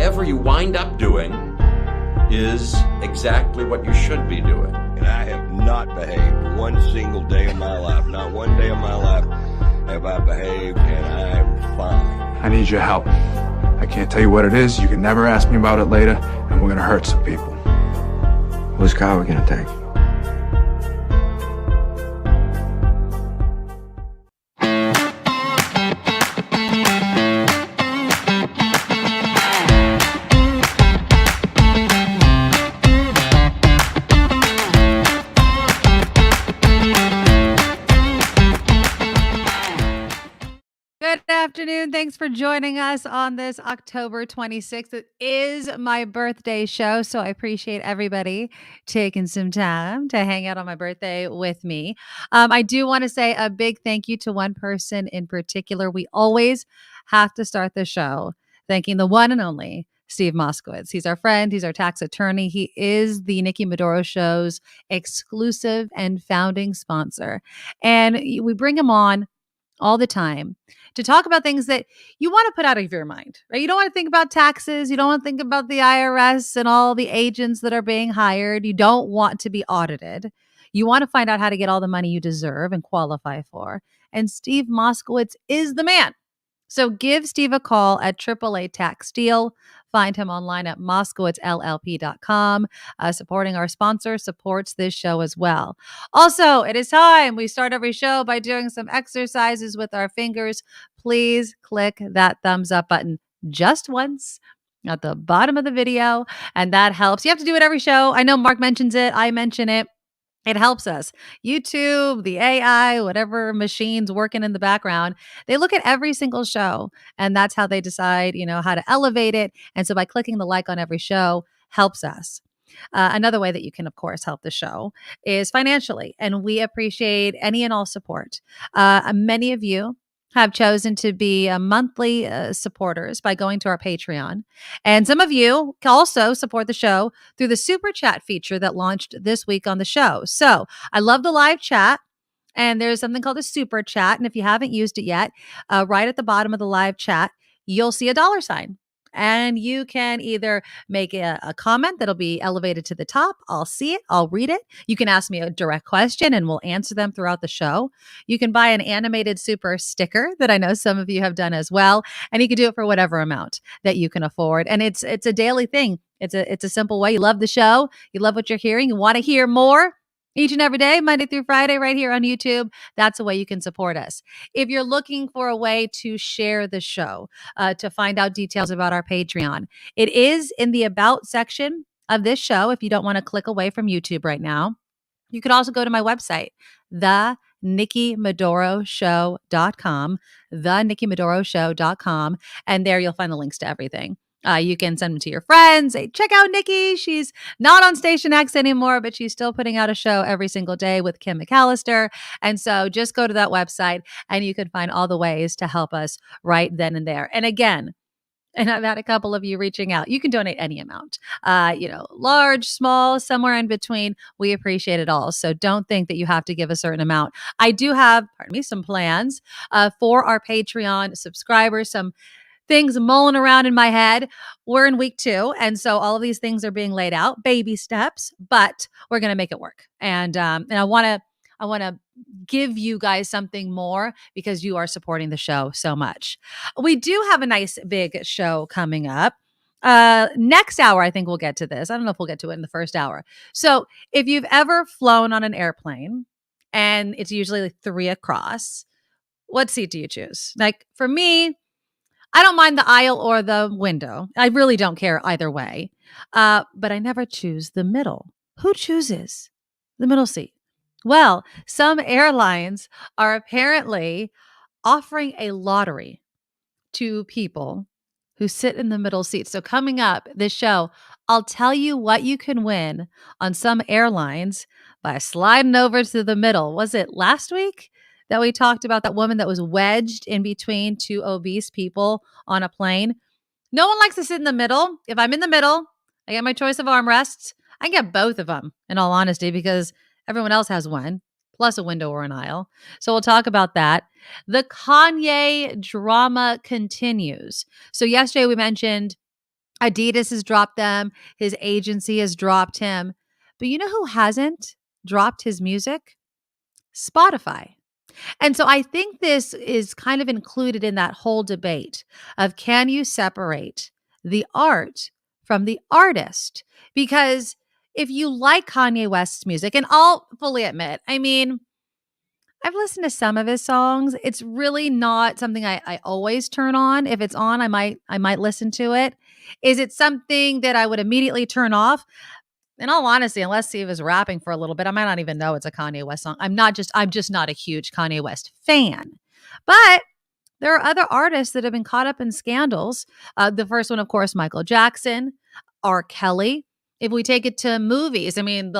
whatever you wind up doing is exactly what you should be doing. And I have not behaved one single day of my life. Not one day of my life have I behaved, and I am fine. I need your help. I can't tell you what it is. You can never ask me about it later, and we're gonna hurt some people. Whose car are we gonna take? Good afternoon. Thanks for joining us on this October 26th. It is my birthday show, so I appreciate everybody taking some time to hang out on my birthday with me. I do want to say a big thank you to one person in particular. We always have to start the show thanking the one and only Steve Moskowitz. He's our friend. He's our tax attorney. He is the Nikki Medoro Show's exclusive and founding sponsor. And we bring him on all the time to talk about things that you want to put out of your mind, right? You don't want to think about taxes. You don't want to think about the IRS and all the agents that are being hired. You don't want to be audited. You want to find out how to get all the money you deserve and qualify for. And Steve Moskowitz is the man. So give Steve a call at AAA Tax Deal. Find him online at moskowitzllp.com. Supporting our sponsor supports this show as well. Also, it is time. We start every show by doing some exercises with our fingers. Please click that thumbs up button just once at the bottom of the video, and that helps. You have to do it every show. I know Mark mentions it. I mention it. It helps us. YouTube, the AI, whatever machines working in the background, they look at every single show, and that's how they decide, how to elevate it. And so by clicking the like on every show helps us. Another way that you can, of course, help the show is financially, and we appreciate any and all support. Many of you have chosen to be monthly supporters by going to our Patreon. And some of you can also support the show through the Super Chat feature that launched this week on the show. So I love the live chat. And there's something called a Super Chat. And if you haven't used it yet, right at the bottom of the live chat, you'll see a $sign. And you can either make a comment that'll be elevated to the top. I'll see it. I'll read it. You can ask me a direct question and we'll answer them throughout the show. You can buy an animated super sticker that I know some of you have done as well. And you can do it for whatever amount that you can afford. And it's a daily thing. It's a simple way. You love the show. You love what you're hearing. You want to hear more. Each and every day, Monday through Friday, right here on YouTube. That's a way you can support us. If you're looking for a way to share the show, to find out details about our Patreon, it is in the About section of this show. If you don't want to click away from YouTube right now, you could also go to my website, thenikkimedoroshow.com, thenikkimedoroshow.com, and there you'll find the links to everything. You can send them to your friends. Say, check out Nikki. She's not on Station X anymore, but she's still putting out a show every single day with Kim McAllister. And so just go to that website and you can find all the ways to help us right then and there. And again, and I've had a couple of you reaching out. You can donate any amount, large, small, somewhere in between. We appreciate it all. So don't think that you have to give a certain amount. I do have, some plans for our Patreon subscribers, some things mulling around in my head. We're in week 2. And so all of these things are being laid out, baby steps, but we're going to make it work. And I want to give you guys something more because you are supporting the show so much. We do have a nice big show coming up. Next hour, I think we'll get to this. I don't know if we'll get to it in the first hour. So if you've ever flown on an airplane and it's usually like 3 across, what seat do you choose? Like for me, I don't mind the aisle or the window. I really don't care either way. But I never choose the middle. Who chooses the middle seat? Well, some airlines are apparently offering a lottery to people who sit in the middle seat. So coming up this show, I'll tell you what you can win on some airlines by sliding over to the middle. Was it last week that we talked about that woman that was wedged in between 2 obese people on a plane? No one likes to sit in the middle. If I'm in the middle, I get my choice of armrests. I can get both of them, in all honesty, because everyone else has one, plus a window or an aisle. So we'll talk about that. The Kanye drama continues. So yesterday we mentioned Adidas has dropped them. His agency has dropped him. But you know who hasn't dropped his music? Spotify. And so I think this is kind of included in that whole debate of, can you separate the art from the artist? Because if you like Kanye West's music, and I'll fully admit, I mean, I've listened to some of his songs. It's really not something I always turn on. If it's on, I might listen to it. Is it something that I would immediately turn off? In all honesty, unless he was rapping for a little bit, I might not even know it's a Kanye West song. I'm just not a huge Kanye West fan. But there are other artists that have been caught up in scandals. The first one, of course, Michael Jackson, R. Kelly. If we take it to movies, I mean,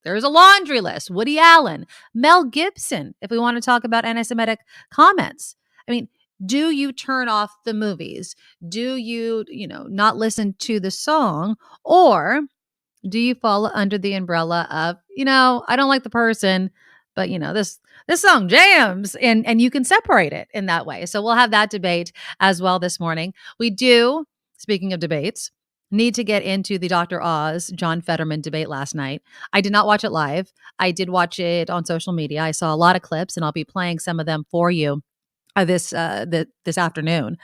there's a laundry list. Woody Allen, Mel Gibson, if we want to talk about anti-Semitic comments. I mean, do you turn off the movies? Do you, not listen to the song? Or do you fall under the umbrella of, I don't like the person, but this song jams, and you can separate it in that way. So we'll have that debate as well this morning. We do, speaking of debates, need to get into the Dr. Oz, John Fetterman debate last night. I did not watch it live. I did watch it on social media. I saw a lot of clips, and I'll be playing some of them for you this afternoon.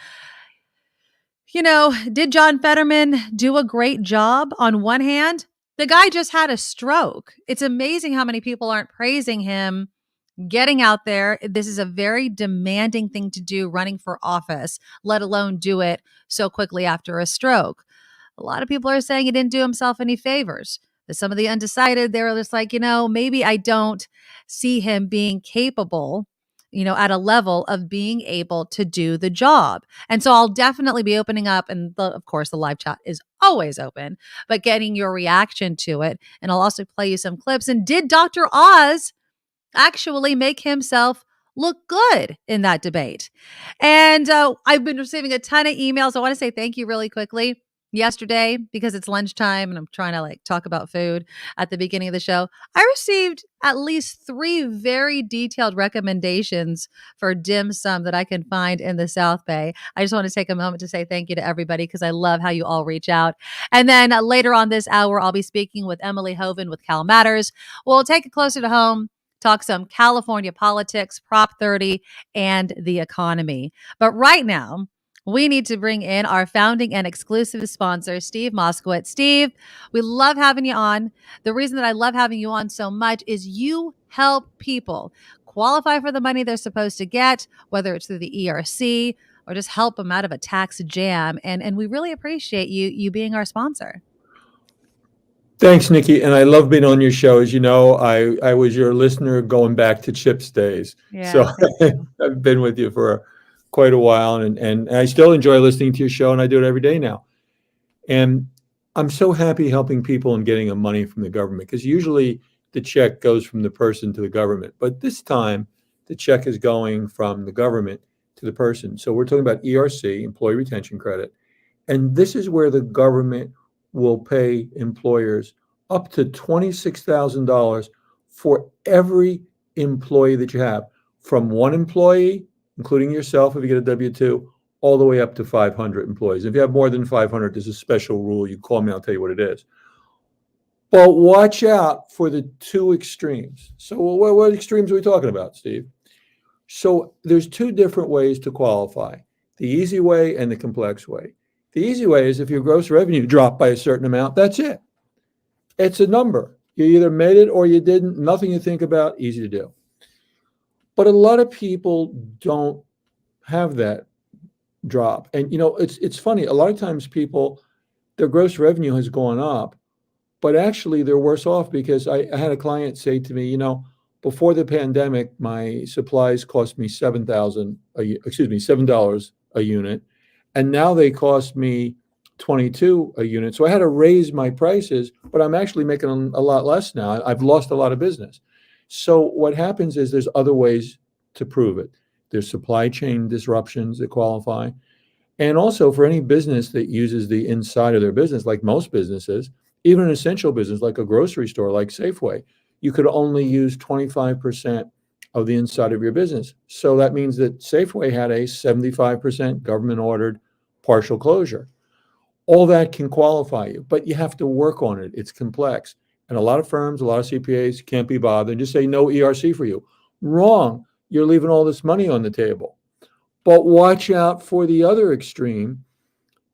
Did John Fetterman do a great job? On one hand, the guy just had a stroke. It's amazing how many people aren't praising him getting out there. This is a very demanding thing to do, running for office, let alone do it so quickly after a stroke. A lot of people are saying he didn't do himself any favors. Some of the undecided, they're just like, maybe I don't see him being capable, at a level of being able to do the job. And so I'll definitely be opening up. And of course, the live chat is always open, but getting your reaction to it. And I'll also play you some clips. And did Dr. Oz actually make himself look good in that debate? And I've been receiving a ton of emails. I want to say thank you really quickly. Yesterday, because it's lunchtime and I'm trying to talk about food at the beginning of the show, I received at least 3 very detailed recommendations for dim sum that I can find in the South Bay. I just want to take a moment to say thank you to everybody, because I love how you all reach out. And then later on this hour, I'll be speaking with Emily Hoeven with CalMatters. We'll take it closer to home, talk some California politics, Prop 30, and the economy. But right now, we need to bring in our founding and exclusive sponsor, Steve Moskowitz. Steve, we love having you on. The reason that I love having you on so much is you help people qualify for the money they're supposed to get, whether it's through the ERC or just help them out of a tax jam. And we really appreciate you being our sponsor. Thanks, Nikki. And I love being on your show. As you know, I was your listener going back to Chip's days. Yeah, so I've been with you for quite a while, and I still enjoy listening to your show, and I do it every day now. And I'm so happy helping people and getting them money from the government, because usually the check goes from the person to the government. But this time, the check is going from the government to the person. So we're talking about ERC, Employee Retention Credit. And this is where the government will pay employers up to $26,000 for every employee that you have, from one employee, including yourself if you get a W-2, all the way up to 500 employees. If you have more than 500, there's a special rule. You call me, I'll tell you what it is. But watch out for the 2 extremes. So what extremes are we talking about, Steve? So there's 2 different ways to qualify: the easy way and the complex way. The easy way is if your gross revenue dropped by a certain amount, that's it. It's a number. You either made it or you didn't. Nothing to think about, easy to do. But a lot of people don't have that drop. And, it's funny. A lot of times people, their gross revenue has gone up, but actually they're worse off, because I had a client say to me, before the pandemic, my supplies cost me $7 a unit. And now they cost me $22 a unit. So I had to raise my prices, but I'm actually making a lot less now. I've lost a lot of business. So what happens is there's other ways to prove it. There's supply chain disruptions that qualify. And also for any business that uses the inside of their business, like most businesses, even an essential business like a grocery store, like Safeway, you could only use 25% of the inside of your business. So that means that Safeway had a 75% government ordered partial closure. All that can qualify you, but you have to work on it. It's complex. And a lot of firms, a lot of CPAs can't be bothered and just say no ERC for you. Wrong. You're leaving all this money on the table. But watch out for the other extreme.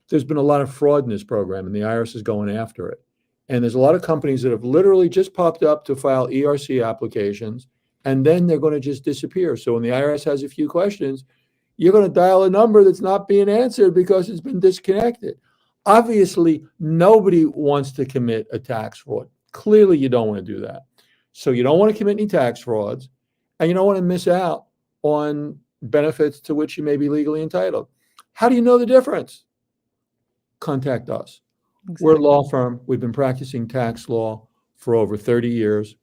There's been a lot of fraud in this program, and the IRS is going after it. And there's a lot of companies that have literally just popped up to file ERC applications, and then they're going to just disappear. So when the IRS has a few questions, you're going to dial a number that's not being answered because it's been disconnected. Obviously, nobody wants to commit a tax fraud. Clearly, you don't want to do that. So you don't want to commit any tax frauds, and you don't want to miss out on benefits to which you may be legally entitled. How do you know the difference? Contact us. Exactly. We're a law firm. We've been practicing tax law for over 30 years.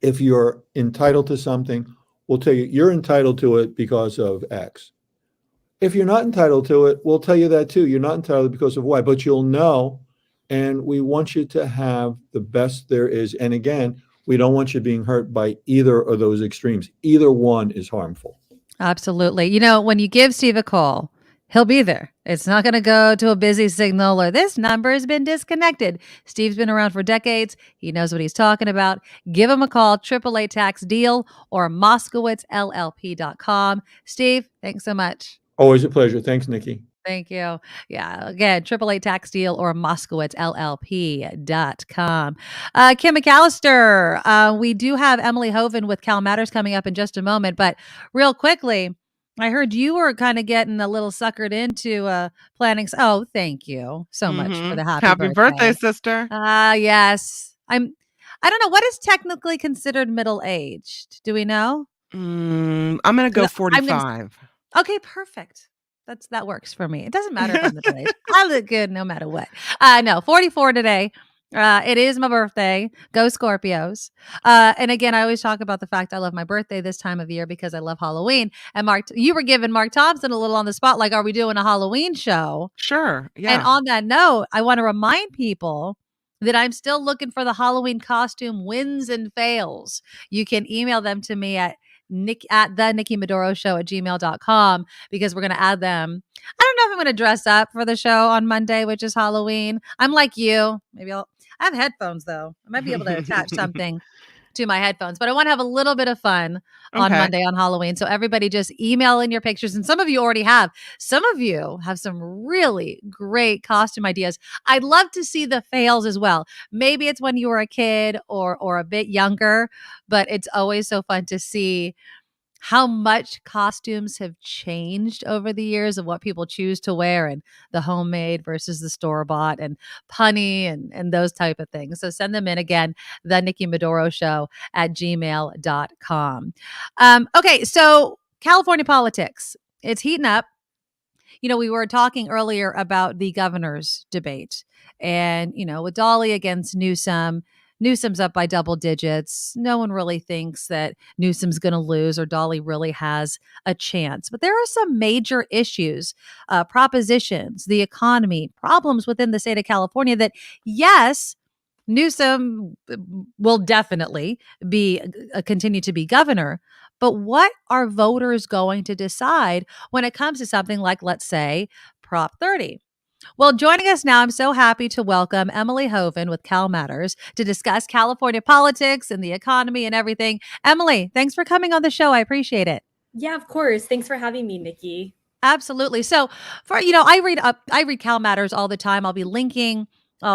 If you're entitled to something, we'll tell you you're entitled to it because of X. If you're not entitled to it, we'll tell you that too. You're not entitled because of Y, but you'll know. And we want you to have the best there is. And again, we don't want you being hurt by either of those extremes. Either one is harmful. Absolutely. You know, when you give Steve a call, he'll be there. It's not going to go to a busy signal or this number has been disconnected. Steve's been around for decades. He knows what he's talking about. Give him a call, 888 tax deal or MoskowitzLLP.com. Steve, thanks so much. Always a pleasure. Thanks, Nikki. Thank you. Yeah. Again, 888 tax deal or MoskowitzLLP.com. Kim McAllister, we do have Emily Hoeven with CalMatters coming up in just a moment, but real quickly, I heard you were kind of getting a little suckered into planning. Oh, thank you so much for the happy birthday, sister. Yes. I don't know. What is technically considered middle-aged? Do we know? I'm going to go 45. Okay, perfect. That works for me. It doesn't matter if I'm middle-aged. I look good no matter what. No, 44 today. It is my birthday. Go Scorpios. And again, I always talk about the fact I love my birthday this time of year because I love Halloween. And Mark, you were giving Mark Thompson a little on the spot, like, are we doing a Halloween show? Sure. Yeah. And on that note, I want to remind people that I'm still looking for the Halloween costume wins and fails. You can email them to me at the Nikki Medoro show at gmail.com because we're going to add them. I don't know if I'm going to dress up for the show on Monday, which is Halloween. I'm like you. Maybe I have headphones though. I might be able to attach something to my headphones, but I want to have a little bit of fun on Monday on Halloween. So everybody just email in your pictures. And some of you already have. Some of you have some really great costume ideas. I'd love to see the fails as well. Maybe it's when you were a kid or a bit younger, but it's always so fun to see how much costumes have changed over the years of what people choose to wear and the homemade versus the store-bought and punny and those type of things. So send them in again, the Nikki Medoro show at gmail.com. Okay, so California politics, it's heating up. You know, we were talking earlier about the governor's debate and, you know, with Dolly against Newsom, Newsom's up by double digits. No one really thinks that Newsom's going to lose or Dolly really has a chance. But there are some major issues, propositions, the economy, problems within the state of California that, yes, Newsom will definitely be continue to be governor. But what are voters going to decide when it comes to something like, let's say, Prop 30? Well, joining us now, I'm so happy to welcome Emily Hoeven with CalMatters to discuss California politics and the economy and everything. Emily, thanks for coming on the show. I appreciate it. Yeah, of course. Thanks for having me, Nikki. Absolutely. So, I read CalMatters all the time. I'll be linking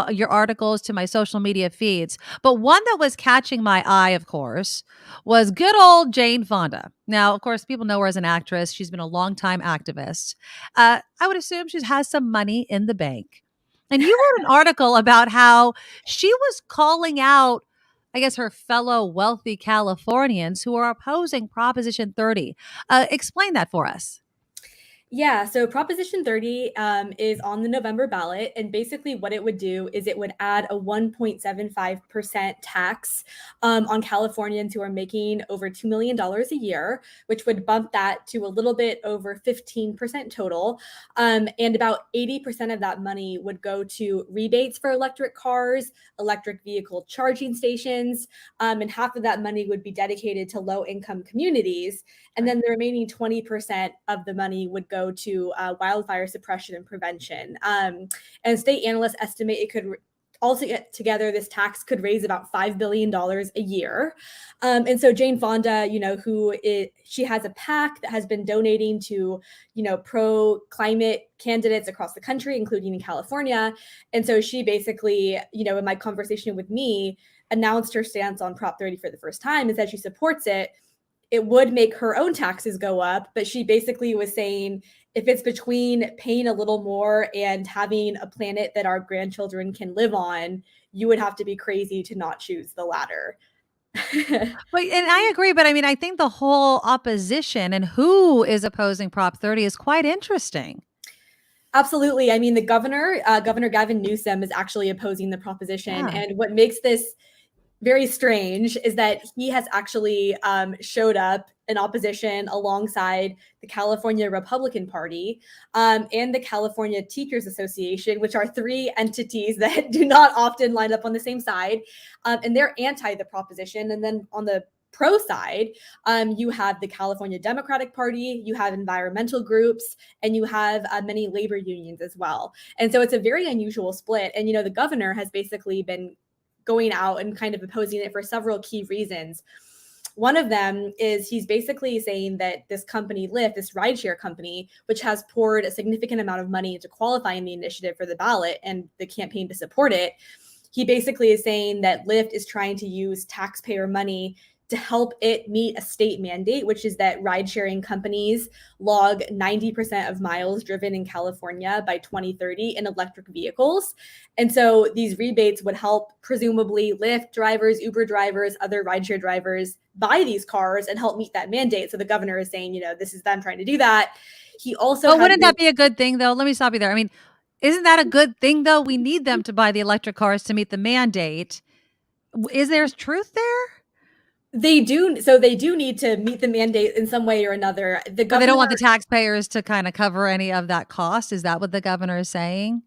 your articles to my social media feeds. But one that was catching my eye, of course, was good old Jane Fonda. Now, of course, people know her as an actress. She's been a longtime activist. I would assume she has some money in the bank. And you wrote an article about how she was calling out, I guess, her fellow wealthy Californians who are opposing Proposition 30. Explain that for us. Yeah, so Proposition 30 is on the November ballot. And basically what it would do is it would add a 1.75% tax on Californians who are making over $2 million a year, which would bump that to a little bit over 15% total. And about 80% of that money would go to rebates for electric cars, electric vehicle charging stations, and half of that money would be dedicated to low-income communities. And then the remaining 20% of the money would go go to wildfire suppression and prevention. And state analysts estimate it could all together, this tax could raise about $5 billion a year. And so Jane Fonda, she has a PAC that has been donating to, pro-climate candidates across the country, including in California. And so she basically, in my conversation with me, announced her stance on Prop 30 for the first time and said she supports it. It would make her own taxes go up, but she basically was saying, if it's between paying a little more and having a planet that our grandchildren can live on, you would have to be crazy to not choose the latter. And I agree, but I mean, I think the whole opposition and who is opposing Prop 30 is quite interesting. Absolutely. I mean, the governor, Governor Gavin Newsom, is actually opposing the proposition. Yeah. And what makes this very strange is that he has actually showed up in opposition alongside the California Republican Party and the California Teachers Association, which are three entities that do not often line up on the same side. And they're anti the proposition. And then on the pro side, you have the California Democratic Party, you have environmental groups, and you have many labor unions as well. And so it's a very unusual split. And, the governor has basically been going out and kind of opposing it for several key reasons. One of them is he's basically saying that this company, Lyft, this rideshare company, which has poured a significant amount of money into qualifying the initiative for the ballot and the campaign to support it, he basically is saying that Lyft is trying to use taxpayer money to help it meet a state mandate, which is that ride-sharing companies log 90% of miles driven in California by 2030 in electric vehicles. And so these rebates would help presumably Lyft drivers, Uber drivers, other rideshare drivers buy these cars and help meet that mandate. So the governor is saying, this is them trying to do that. He also— But wouldn't that be a good thing, though? Let me stop you there. I mean, isn't that a good thing, though? We need them to buy the electric cars to meet the mandate. Is there truth there? They do. So they do need to meet the mandate in some way or another. But they don't want the taxpayers to kind of cover any of that cost. Is that what the governor is saying?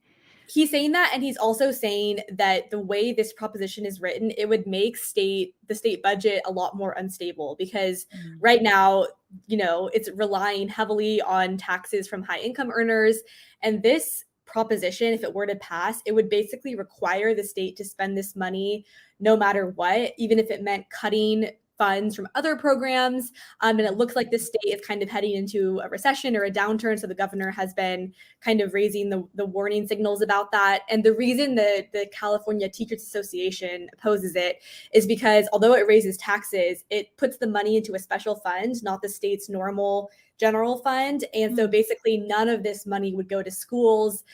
He's saying that, and he's also saying that the way this proposition is written, it would make the state budget a lot more unstable because right now, it's relying heavily on taxes from high income earners. And this proposition, if it were to pass, it would basically require the state to spend this money no matter what, even if it meant cutting funds from other programs. And it looks like the state is kind of heading into a recession or a downturn. So the governor has been kind of raising the warning signals about that. And the reason the California Teachers Association opposes it is because although it raises taxes, it puts the money into a special fund, not the state's normal general fund. And so basically none of this money would go to schools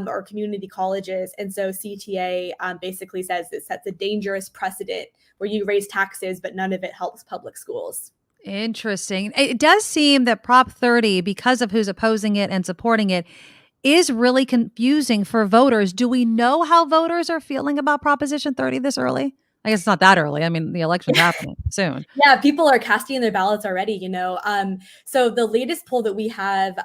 or community colleges. And so CTA basically says it sets a dangerous precedent where you raise taxes, but none of it helps public schools. Interesting. It does seem that Prop 30, because of who's opposing it and supporting it, is really confusing for voters. Do we know how voters are feeling about Proposition 30 this early? I guess it's not that early. I mean, the election's happening soon. Yeah, people are casting their ballots already, So the latest poll that we have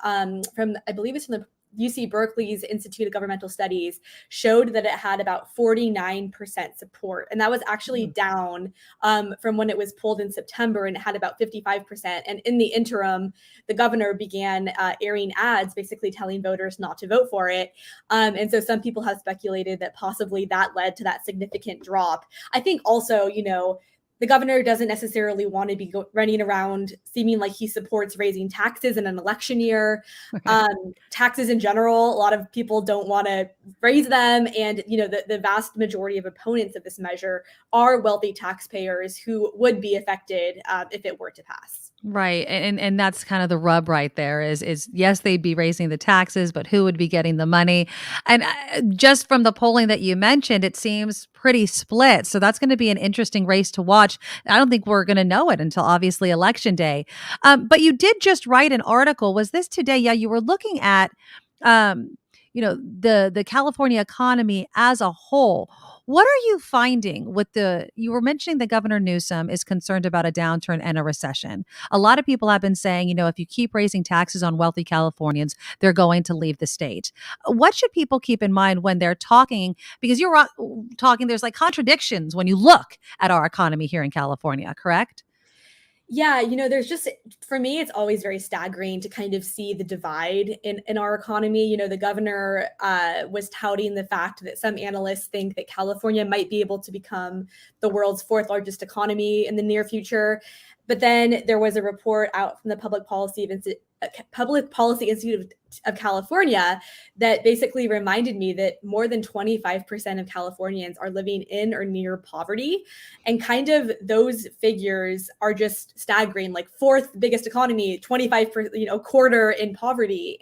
from, I believe it's from the UC Berkeley's Institute of Governmental Studies, showed that it had about 49% support. And that was actually down from when it was polled in September, and it had about 55%. And in the interim, the governor began airing ads, basically telling voters not to vote for it. And so some people have speculated that possibly that led to that significant drop. I think also, the governor doesn't necessarily want to be running around seeming like he supports raising taxes in an election year. Taxes in general, a lot of people don't want to raise them. And, the vast majority of opponents of this measure are wealthy taxpayers who would be affected if it were to pass. Right. And that's kind of the rub right there is yes, they'd be raising the taxes, but who would be getting the money? And just from the polling that you mentioned, it seems pretty split. So that's going to be an interesting race to watch. I don't think we're going to know it until obviously Election Day. But you did just write an article. Was this today? Yeah, you were looking at, the California economy as a whole. What are you finding with you were mentioning that Governor Newsom is concerned about a downturn and a recession. A lot of people have been saying, if you keep raising taxes on wealthy Californians, they're going to leave the state. What should people keep in mind when they're talking? Because you're talking, there's like contradictions when you look at our economy here in California, correct? Yeah, there's just, for me, it's always very staggering to kind of see the divide in our economy. The governor was touting the fact that some analysts think that California might be able to become the world's fourth largest economy in the near future. But then there was a report out from the Public Policy Institute of California that basically reminded me that more than 25% of Californians are living in or near poverty. And kind of those figures are just staggering, like fourth biggest economy, 25%, quarter in poverty.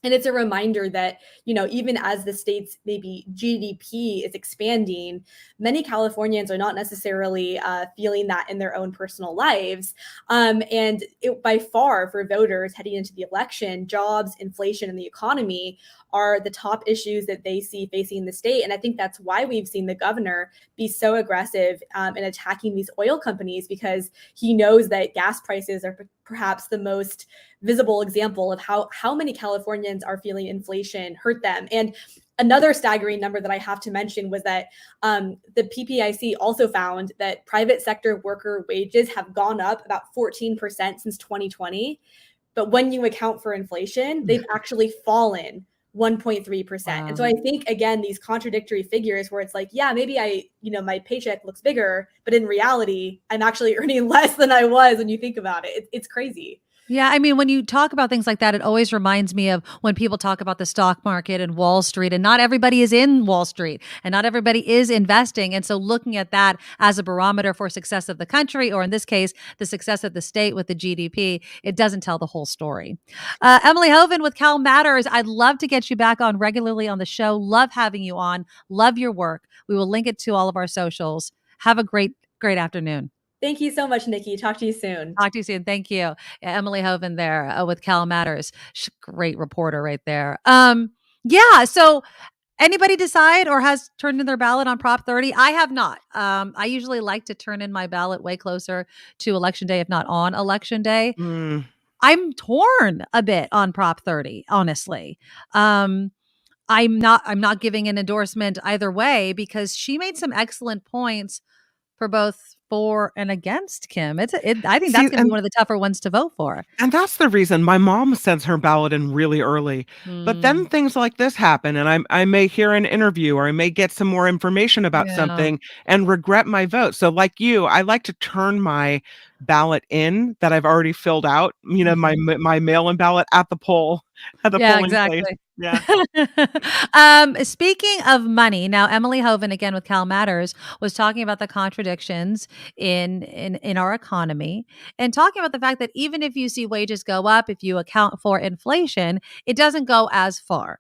And it's a reminder that, even as the state's maybe GDP is expanding, many Californians are not necessarily feeling that in their own personal lives. And by far, for voters heading into the election, jobs, inflation, and the economy are the top issues that they see facing the state. And I think that's why we've seen the governor be so aggressive in attacking these oil companies, because he knows that gas prices are perhaps the most visible example of how many Californians are feeling inflation hurt them. And another staggering number that I have to mention was that the PPIC also found that private sector worker wages have gone up about 14% since 2020. But when you account for inflation, they've actually fallen 1.3%. Wow. And so I think, again, these contradictory figures where it's like, yeah, maybe my paycheck looks bigger, but in reality, I'm actually earning less than I was when you think about it. It's crazy. Yeah, I mean, when you talk about things like that, it always reminds me of when people talk about the stock market and Wall Street, and not everybody is in Wall Street and not everybody is investing. And so looking at that as a barometer for success of the country, or in this case, the success of the state with the GDP, it doesn't tell the whole story. Emily Hoeven with CalMatters, I'd love to get you back on regularly on the show. Love having you on. Love your work. We will link it to all of our socials. Have a great afternoon. Thank you so much, Nikki. Talk to you soon. Talk to you soon. Thank you. Emily Hoeven there with CalMatters. Great reporter right there. Yeah. So anybody decide or has turned in their ballot on Prop 30? I have not. I usually like to turn in my ballot way closer to Election Day, if not on Election Day. I'm torn a bit on Prop 30, honestly. I'm not giving an endorsement either way, because she made some excellent points for both for and against Kim. I think that's going to be one of the tougher ones to vote for. And that's the reason my mom sends her ballot in really early. But then things like this happen, and I may hear an interview, or I may get some more information about something and regret my vote. So like you, I like to turn my ballot in that I've already filled out, my mail-in ballot at the polling exactly. place. Yeah. Speaking of money, now Emily Hoeven, again with CalMatters, was talking about the contradictions in our economy, and talking about the fact that even if you see wages go up, if you account for inflation, it doesn't go as far.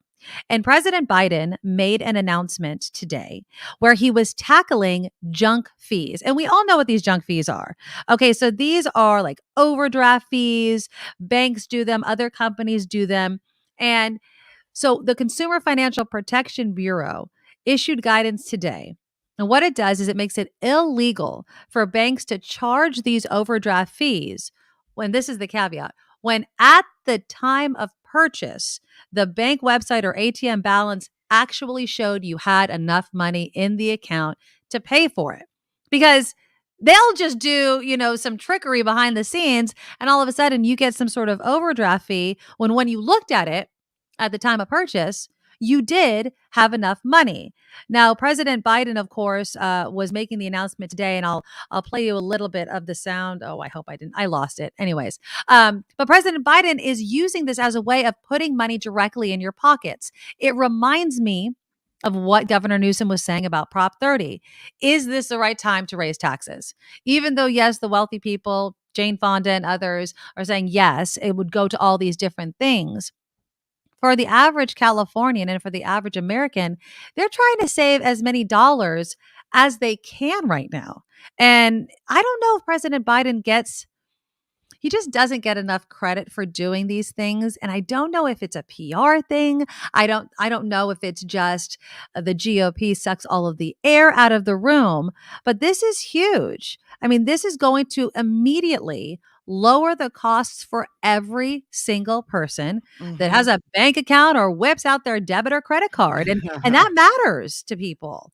And President Biden made an announcement today where he was tackling junk fees. And we all know what these junk fees are. Okay, so these are like overdraft fees. Banks do them, other companies do them. And so the Consumer Financial Protection Bureau issued guidance today. And what it does is it makes it illegal for banks to charge these overdraft fees when, this is the caveat, when at the time of purchase, the bank website or ATM balance actually showed you had enough money in the account to pay for it. Because they'll just do, some trickery behind the scenes, and all of a sudden you get some sort of overdraft fee when you looked at it at the time of purchase, you did have enough money. Now, President Biden, of course, was making the announcement today, and I'll play you a little bit of the sound. Oh, I hope I didn't. I lost it. Anyways, but President Biden is using this as a way of putting money directly in your pockets. It reminds me of what Governor Newsom was saying about Prop 30. Is this the right time to raise taxes? Even though, yes, the wealthy people, Jane Fonda and others, are saying, yes, it would go to all these different things. For the average Californian and for the average American, they're trying to save as many dollars as they can right now. And I don't know if President Biden he just doesn't get enough credit for doing these things. And I don't know if it's a PR thing. I don't know if it's just the GOP sucks all of the air out of the room, but this is huge. I mean, this is going to immediately lower the costs for every single person that has a bank account or whips out their debit or credit card. And that matters to people.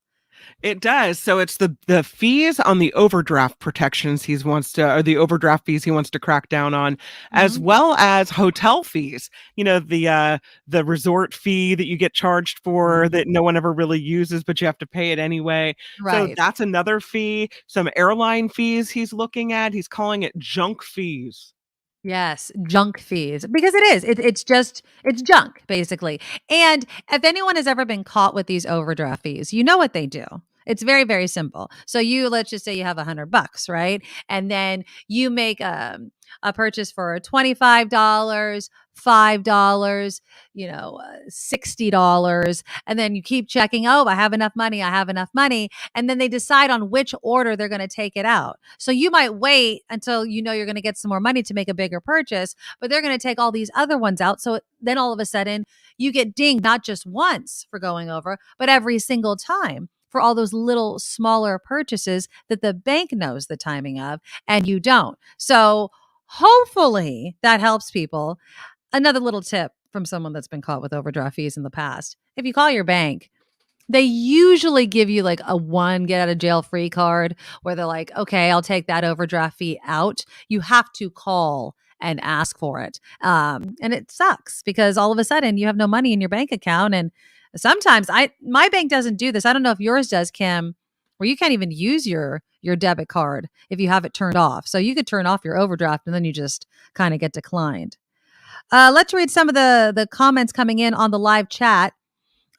It does. So it's the fees on the overdraft protections or the overdraft fees he wants to crack down on, as well as hotel fees. The resort fee that you get charged for that no one ever really uses, but you have to pay it anyway. So Right. that's another fee. Some airline fees he's looking at. He's calling it junk fees. Yes, junk fees, because it is. It's junk basically. And if anyone has ever been caught with these overdraft fees, you know what they do. It's very, very simple. So let's just say you have $100, right? And then you make a purchase for $25, $5, $60, and then you keep checking. Oh, I have enough money. I have enough money, and then they decide on which order they're going to take it out. So you might wait until you're going to get some more money to make a bigger purchase, but they're going to take all these other ones out. So then all of a sudden you get dinged not just once for going over, but every single time for all those little smaller purchases that the bank knows the timing of and you don't. So hopefully that helps people. Another little tip from someone that's been caught with overdraft fees in the past. If you call your bank, they usually give you like a one get out of jail free card where they're like, okay, I'll take that overdraft fee out. You have to call and ask for it. And it sucks because all of a sudden you have no money in your bank account. And sometimes my bank doesn't do this. I don't know if yours does, Kim, where you can't even use your debit card if you have it turned off. So you could turn off your overdraft and then you just kind of get declined. Let's read some of the comments coming in on the live chat.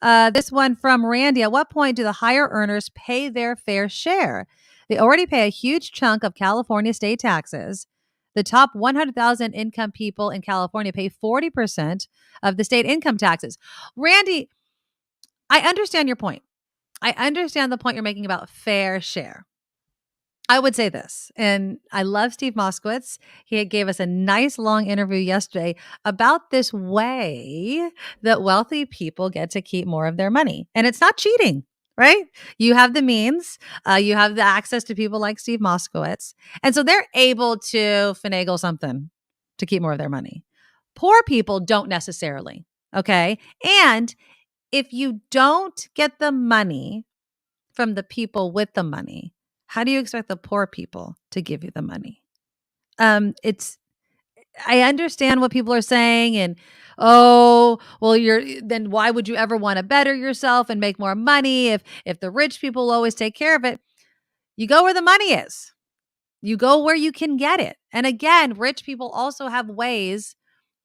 This one from Randy. At what point do the higher earners pay their fair share? They already pay a huge chunk of California state taxes. The top 100,000 income people in California pay 40% of the state income taxes. Randy, I understand your point. I understand the point you're making about fair share. I would say this, and I love Steve Moskowitz. He gave us a nice long interview yesterday about this way that wealthy people get to keep more of their money. And it's not cheating, right? You have the means, you have the access to people like Steve Moskowitz. And so they're able to finagle something to keep more of their money. Poor people don't necessarily, okay? And if you don't get the money from the people with the money, how do you expect the poor people to give you the money? I understand what people are saying and, oh, well, then why would you ever want to better yourself and make more money if the rich people always take care of it? You go where the money is. You go where you can get it. And again, rich people also have ways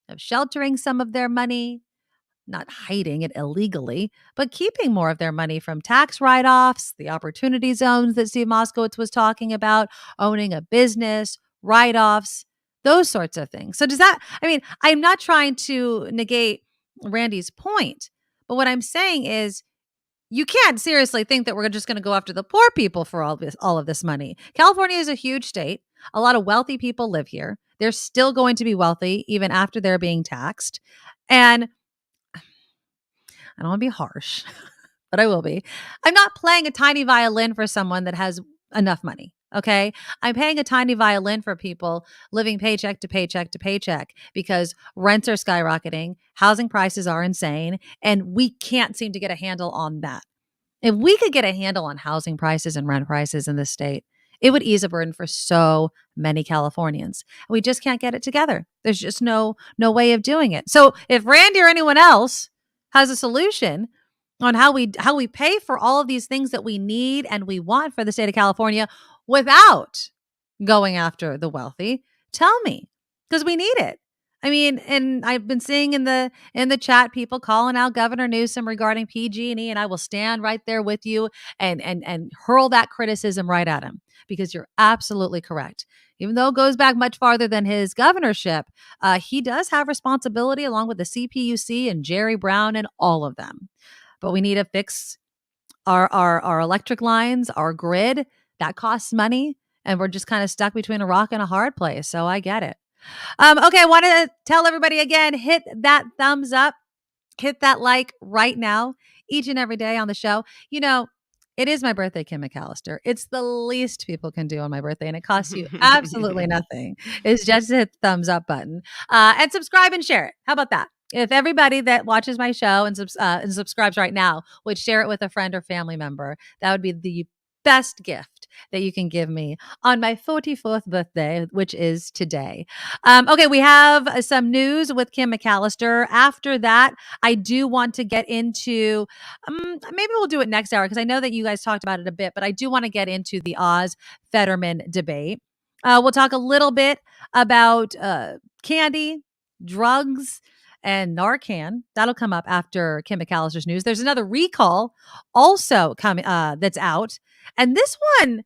of sheltering some of their money, not hiding it illegally, but keeping more of their money from tax write-offs, the opportunity zones that Steve Moskowitz was talking about, owning a business, write-offs, those sorts of things. So I'm not trying to negate Randy's point, but what I'm saying is you can't seriously think that we're just going to go after the poor people for all of this money. California is a huge state. A lot of wealthy people live here. They're still going to be wealthy even after they're being taxed. And I don't want to be harsh, but I will be. I'm not playing a tiny violin for someone that has enough money. Okay. I'm paying a tiny violin for people living paycheck to paycheck to paycheck because rents are skyrocketing, housing prices are insane, and we can't seem to get a handle on that. If we could get a handle on housing prices and rent prices in this state, it would ease a burden for so many Californians. We just can't get it together. There's just no way of doing it. So if Randy or anyone else has a solution on how we pay for all of these things that we need and we want for the state of California without going after the wealthy, tell me, because we need it. I mean, and I've been seeing in the chat people calling out Governor Newsom regarding PG&E, and I will stand right there with you and hurl that criticism right at him because you're absolutely correct. Even though it goes back much farther than his governorship, he does have responsibility along with the CPUC and Jerry Brown and all of them. But we need to fix our electric lines, our grid. That costs money, and we're just kind of stuck between a rock and a hard place. So I get it. Okay, I want to tell everybody again, hit that thumbs up, hit that like right now, each and every day on the show. It is my birthday, Kim McAllister. It's the least people can do on my birthday, and it costs you absolutely nothing. It's just to hit the thumbs up button and subscribe and share it. How about that? If everybody that watches my show and subscribes right now would share it with a friend or family member, that would be the best gift that you can give me on my 44th birthday, which is today. Okay, we have some news with Kim McAllister. After that, I do want to get into, maybe we'll do it next hour because I know that you guys talked about it a bit, but I do want to get into the Oz-Fetterman debate. We'll talk a little bit about candy, drugs, and Narcan. That'll come up after Kim McAllister's news. There's another recall also coming that's out. And this one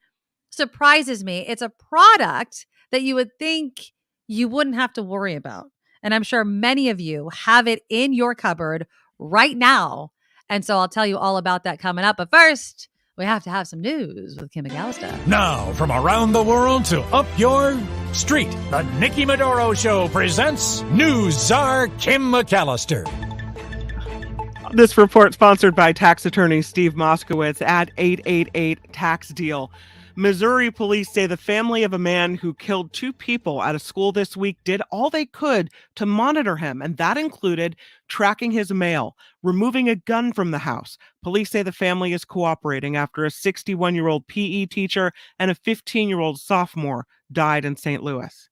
surprises me. It's a product that you would think you wouldn't have to worry about. And I'm sure many of you have it in your cupboard right now. And so I'll tell you all about that coming up. But first, we have to have some news with Kim McAllister. Now, from around the world to up your street, the Nikki Medoro Show presents News Czar Kim McAllister. This report sponsored by tax attorney Steve Moskowitz at 888 Tax Deal. Missouri police say the family of a man who killed 2 people at a school this week did all they could to monitor him, and that included tracking his mail, removing a gun from the house. Police say the family is cooperating after a 61-year-old PE teacher and a 15-year-old sophomore died in St. Louis.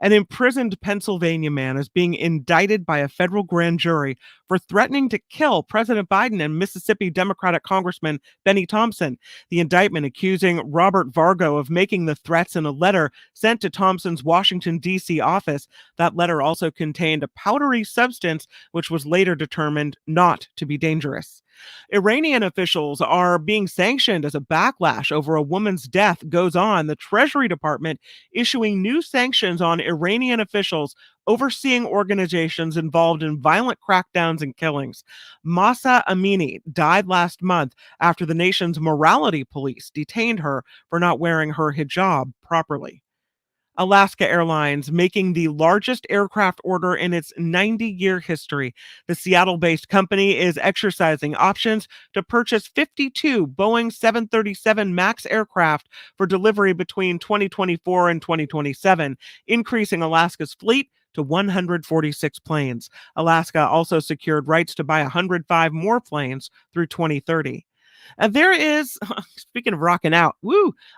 An imprisoned Pennsylvania man is being indicted by a federal grand jury for threatening to kill President Biden and Mississippi Democratic Congressman Benny Thompson. The indictment accusing Robert Vargo of making the threats in a letter sent to Thompson's Washington, D.C. office. That letter also contained a powdery substance which was later determined not to be dangerous. Iranian officials are being sanctioned as a backlash over a woman's death goes on. The Treasury Department issuing new sanctions on Iranian officials overseeing organizations involved in violent crackdowns and killings. Mahsa Amini died last month after the nation's morality police detained her for not wearing her hijab properly. Alaska Airlines making the largest aircraft order in its 90-year history. The Seattle-based company is exercising options to purchase 52 Boeing 737 MAX aircraft for delivery between 2024 and 2027, increasing Alaska's fleet to 146 planes. Alaska also secured rights to buy 105 more planes through 2030. There is, speaking of rocking out,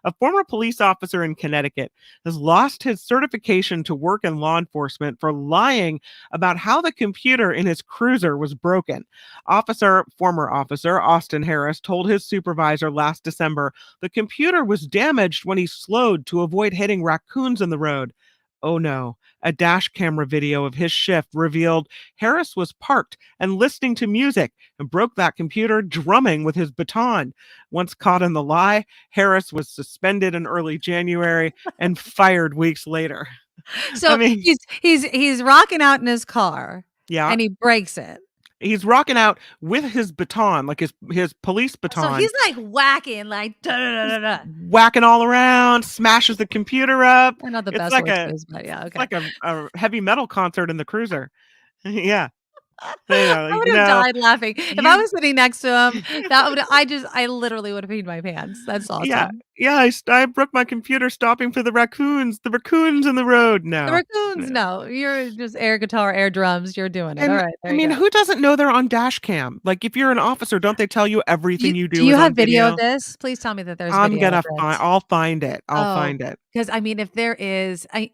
a former police officer in Connecticut has lost his certification to work in law enforcement for lying about how the computer in his cruiser was broken. Former officer Austin Harris told his supervisor last December the computer was damaged when he slowed to avoid hitting raccoons in the road. Oh no. A dash camera video of his shift revealed Harris was parked and listening to music and broke that computer drumming with his baton. Once caught in the lie, Harris was suspended in early January and fired weeks later. So he's rocking out in his car, yeah, and he breaks it. He's rocking out with his baton, like his police baton. So he's like whacking, like whacking all around, smashes the computer up. I know the best words, but yeah, okay. It's like a heavy metal concert in the cruiser. Yeah. I would have died laughing if I was sitting next to him. I literally would have peed my pants. That's awesome. Yeah. I broke my computer stopping for the raccoons. The raccoons in the road. No, the raccoons. No, you're just air guitar, air drums. You're doing it. And, all right. I mean, who doesn't know they're on dash cam? Like, if you're an officer, don't they tell you everything you do? Do you have video of this? Please tell me that there's. I'm gonna find. I'll find it. I'll find it. Because I mean, if there is, I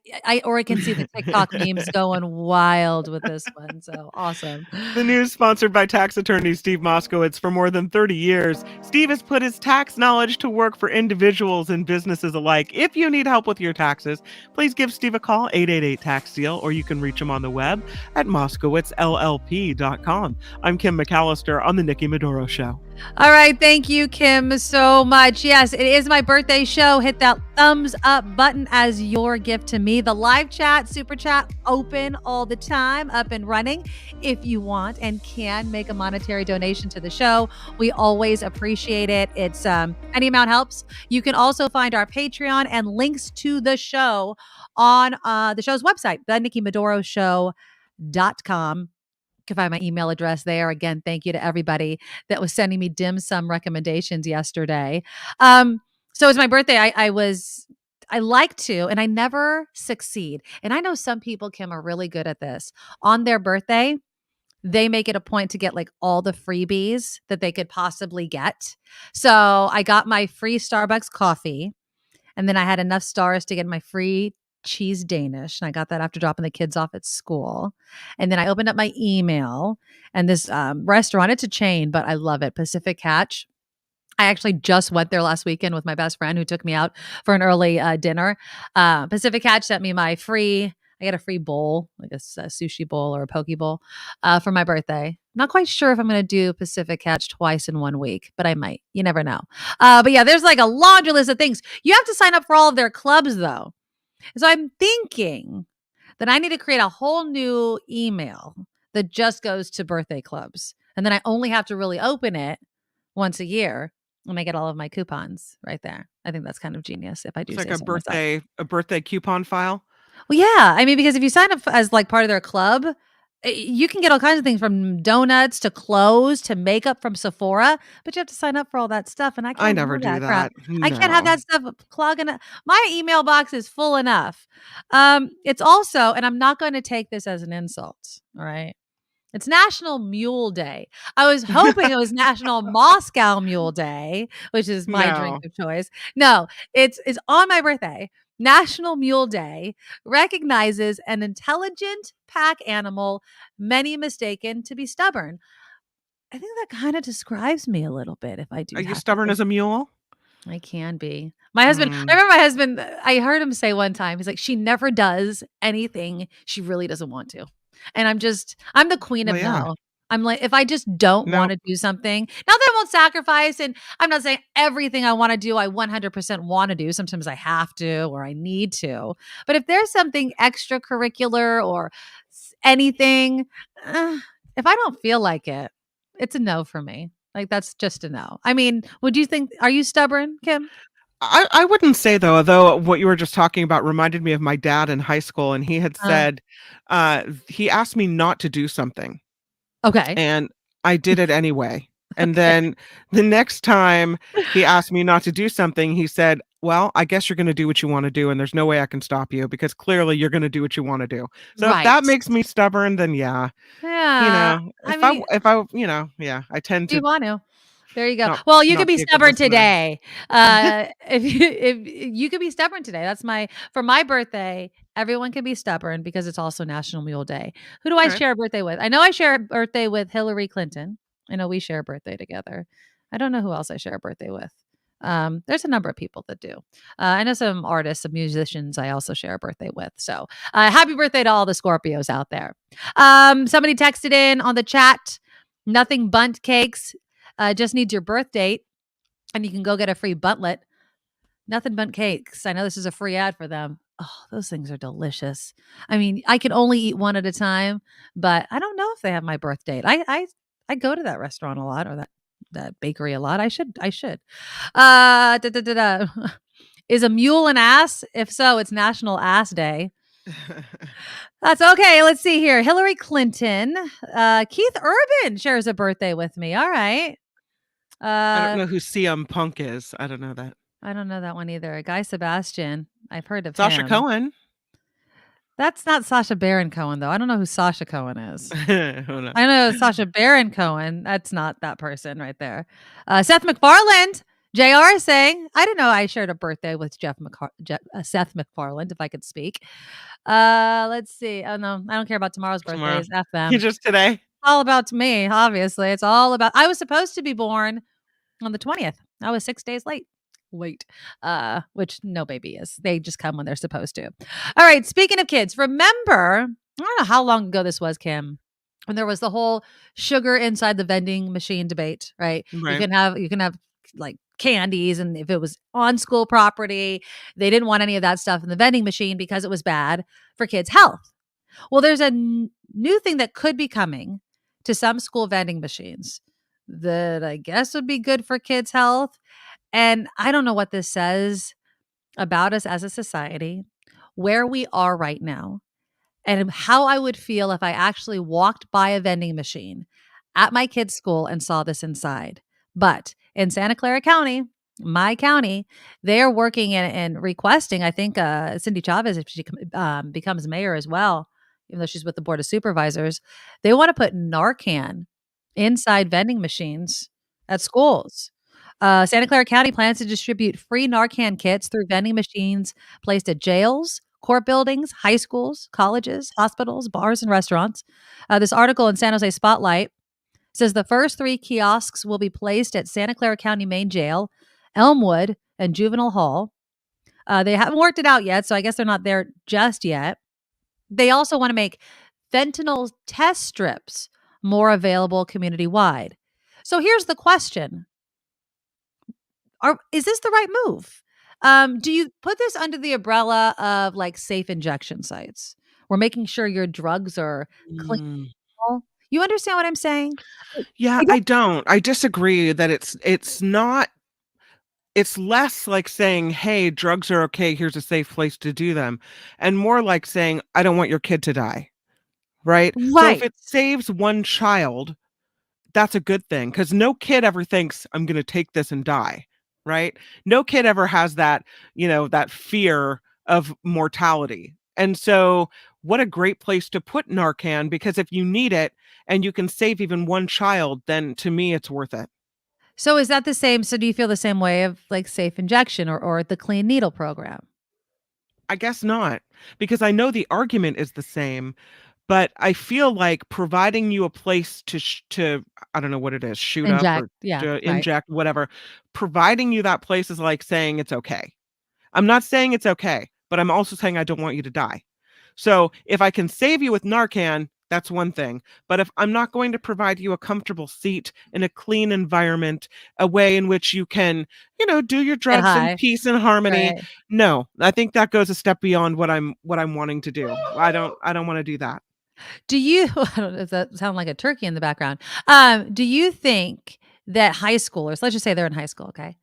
can see the TikTok memes going wild with this one. So awesome. The news sponsored by tax attorney Steve Moskowitz. For more than 30 years, Steve has put his tax knowledge to work for individuals and businesses alike. If you need help with your taxes, please give Steve a call, 888-TAX-DEAL, or you can reach him on the web at moskowitzllp.com. I'm Kim McAllister on the Nikki Medoro Show. All right. Thank you, Kim, so much. Yes, it is my birthday show. Hit that thumbs up button as your gift to me. The live chat, super chat, open all the time, up and running. If you want and can make a monetary donation to the show, we always appreciate it. It's any amount helps. You can also find our Patreon and links to the show on the show's website, thenikkimedoroshow.com. You can find my email address there. Again, thank you to everybody that was sending me dim sum recommendations yesterday. So it's my birthday. I like to, and I never succeed. And I know some people, Kim, are really good at this. On their birthday, they make it a point to get like all the freebies that they could possibly get. So I got my free Starbucks coffee, and then I had enough stars to get my free cheese Danish. And I got that after dropping the kids off at school. And then I opened up my email, and this restaurant, it's a chain, but I love it, Pacific Catch. I actually just went there last weekend with my best friend who took me out for an early dinner. Pacific Catch sent me I got a free bowl, like a sushi bowl or a poke bowl for my birthday. Not quite sure if I'm going to do Pacific Catch twice in 1 week, but I might. You never know. But yeah, there's like a laundry list of things. You have to sign up for all of their clubs though. So I'm thinking that I need to create a whole new email that just goes to birthday clubs. And then I only have to really open it once a year. And I get all of my coupons right there. I think that's kind of genius if I do It's like say so myself. a birthday coupon file. Well, yeah. I mean, because if you sign up as like part of their club, you can get all kinds of things from donuts to clothes to makeup from Sephora, but you have to sign up for all that stuff. And I I can't never have do that crap. that. I can't have No. that stuff clogging up. My email box is full enough. It's also, and I'm not going to take this as an insult. All right. It's National Mule Day. I was hoping it was National Moscow Mule Day, which is my drink No. of choice. No, it's on my birthday. National Mule Day recognizes an intelligent pack animal, many mistaken to be stubborn. I think that kind of describes me a little bit if I do Are you have to stubborn say. as a mule? I can be. My husband, I Mm. remember my husband, I heard him say one time, he's like, she never does anything she really doesn't want to. And I'm the queen Well, of yeah. no. I'm like, if I just don't No. want to do something, not that I won't sacrifice. And I'm not saying everything I want to do, I 100% want to do. Sometimes I have to or I need to. But if there's something extracurricular or anything, if I don't feel like it, it's a no for me. Like that's just a no. I mean, are you stubborn, Kim? I wouldn't say though, although what you were just talking about reminded me of my dad in high school, and he had said, he asked me not to do something, Okay. and I did it anyway. And Okay. then the next time he asked me not to do something, he said, well, I guess you're going to do what you want to do, and there's no way I can stop you because clearly you're going to do what you want to do. So if that Right. makes me stubborn, then yeah, Yeah. I mean, I tend do you to want to? There you go. not Well, you could not be be a good stubborn listener. today. If you could be stubborn today. For my birthday, everyone can be stubborn because it's also National Mule Day. Who do I Okay. share a birthday with? I know I share a birthday with Hillary Clinton. I know we share a birthday together. I don't know who else I share a birthday with. There's a number of people that do. I know some artists, some musicians I also share a birthday with. So happy birthday to all the Scorpios out there. Somebody texted in on the chat, nothing bunt cakes. Just needs your birth date and you can go get a free buntlet. Nothing but cakes. I know this is a free ad for them. Oh, those things are delicious. I mean, I can only eat one at a time, but I don't know if they have my birth date. I go to that restaurant a lot or that bakery a lot. I should. Is a mule an ass? If so, it's National Ass Day. That's okay. Let's see here. Hillary Clinton. Keith Urban shares a birthday with me. All right. I don't know who CM Punk is. I don't know that. I don't know that one either. Guy Sebastian. I've heard of Sasha him. Cohen. That's not Sacha Baron Cohen, though. I don't know who Sasha Cohen is. Who knows? I know Sacha Baron Cohen. That's not that person right there. Seth MacFarlane. JR is saying, I didn't know I shared a birthday with Seth MacFarlane, if I could speak. Let's see. Oh, no, I don't care about tomorrow's birthdays. F them. Just today. All about me, obviously. It's all about, I was supposed to be born on the 20th. I was 6 days late, which no baby is. They just come when they're supposed to. All right. Speaking of kids, remember, I don't know how long ago this was, Kim, when there was the whole sugar inside the vending machine debate, right? Right. You can have like candies, and if it was on school property, they didn't want any of that stuff in the vending machine because it was bad for kids' health. Well, there's a new thing that could be coming to some school vending machines that I guess would be good for kids' health. And I don't know what this says about us as a society, where we are right now, and how I would feel if I actually walked by a vending machine at my kid's school and saw this inside. But in Santa Clara County, my county, they are working and requesting, I think Cindy Chavez, if she becomes mayor as well, even though she's with the Board of Supervisors, they want to put Narcan inside vending machines at schools. Santa Clara County plans to distribute free Narcan kits through vending machines placed at jails, court buildings, high schools, colleges, hospitals, bars, and restaurants. This article in San Jose Spotlight says the first 3 kiosks will be placed at Santa Clara County Main Jail, Elmwood, and Juvenile Hall. They haven't worked it out yet, so I guess they're not there just yet. They also want to make fentanyl test strips more available community-wide. So here's the question. Is this the right move? Do you put this under the umbrella of like safe injection sites? We're making sure your drugs are clean. You understand what I'm saying? Yeah, I don't. I disagree that it's not. It's less like saying, hey, drugs are okay, here's a safe place to do them, and more like saying, I don't want your kid to die. Right? So if it saves one child, that's a good thing, because no kid ever thinks, I'm going to take this and die. Right? No kid ever has that, that fear of mortality. And so what a great place to put Narcan, because if you need it and you can save even one child, then to me, it's worth it. So is that the same? So do you feel the same way of like safe injection or the clean needle program? I guess not, because I know the argument is the same, but I feel like providing you a place to I don't know what it is, shoot up Inject, or yeah, to right. inject, whatever, providing you that place is like saying it's okay. I'm not saying it's okay, but I'm also saying I don't want you to die. So if I can save you with Narcan, that's one thing. But if I'm not going to provide you a comfortable seat in a clean environment, a way in which you can, do your drugs in peace and harmony, right. No, I think that goes a step beyond what I'm wanting to do. I don't want to do that. Do you, I don't know if that sound like a turkey in the background. Do you think that high schoolers, let's just say they're in high school, okay?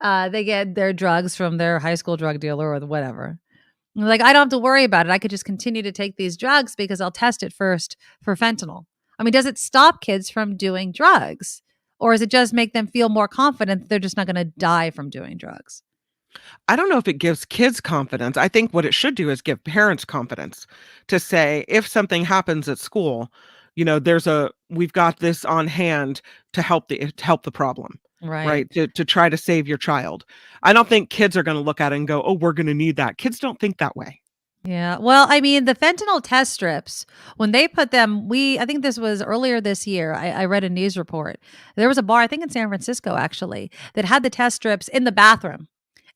They get their drugs from their high school drug dealer or whatever. Like, I don't have to worry about it. I could just continue to take these drugs because I'll test it first for fentanyl. I mean, does it stop kids from doing drugs? Or does it just make them feel more confident that they're just not going to die from doing drugs? I don't know if it gives kids confidence. I think what it should do is give parents confidence to say, if something happens at school, we've got this on hand to help the problem. Right. To try to save your child. I don't think kids are going to look at it and go, oh, we're going to need that. Kids don't think that way. Yeah. Well, I mean, the fentanyl test strips, when they put them, I think this was earlier this year. I read a news report. There was a bar, I think in San Francisco, actually, that had the test strips in the bathroom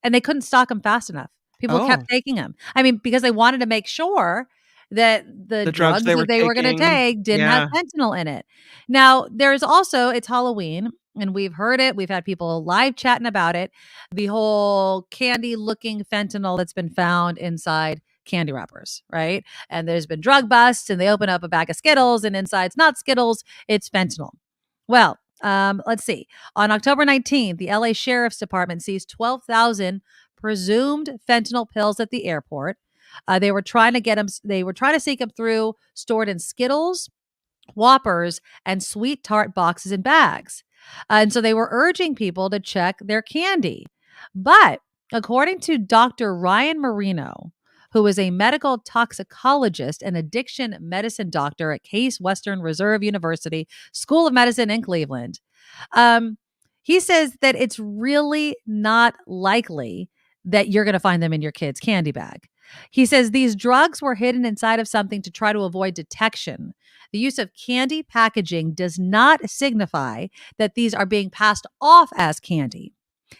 and they couldn't stock them fast enough. People kept taking them. I mean, because they wanted to make sure that the drugs that they were going to take didn't have fentanyl in it. Now, there's also, it's Halloween. And we've heard it. We've had people live chatting about it. The whole candy looking fentanyl that's been found inside candy wrappers, right? And there's been drug busts and they open up a bag of Skittles and inside it's not Skittles, it's fentanyl. Well, let's see. On October 19th, the LA Sheriff's Department seized 12,000 presumed fentanyl pills at the airport. They were trying to seek them through stored in Skittles, Whoppers, and Sweet Tart boxes and bags. And so they were urging people to check their candy. But according to Dr. Ryan Marino, who is a medical toxicologist and addiction medicine doctor at Case Western Reserve University School of Medicine in Cleveland, he says that it's really not likely that you're going to find them in your kid's candy bag. He says these drugs were hidden inside of something to try to avoid detection. The use of candy packaging does not signify that these are being passed off as candy,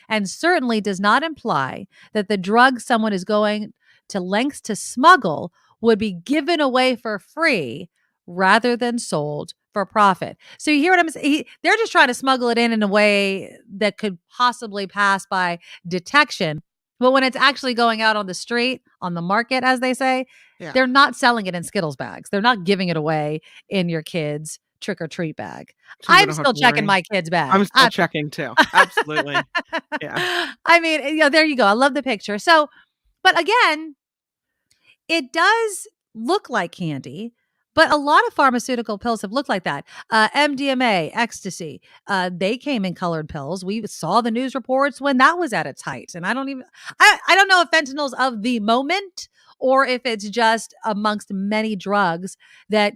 and certainly does not imply that the drug someone is going to lengths to smuggle would be given away for free rather than sold for profit. So you hear what I'm saying? They're just trying to smuggle it in a way that could possibly pass by detection. But when it's actually going out on the street, on the market, as they say, they're not selling it in Skittles bags. They're not giving it away in your kid's trick-or-treat bag. So I'm still checking my kid's bag. I'm still checking too. Absolutely. Yeah. I mean, there you go. I love the picture. So, but again, it does look like candy. But a lot of pharmaceutical pills have looked like that. MDMA, ecstasy, they came in colored pills. We saw the news reports when that was at its height. And I don't know if fentanyl's of the moment or if it's just amongst many drugs that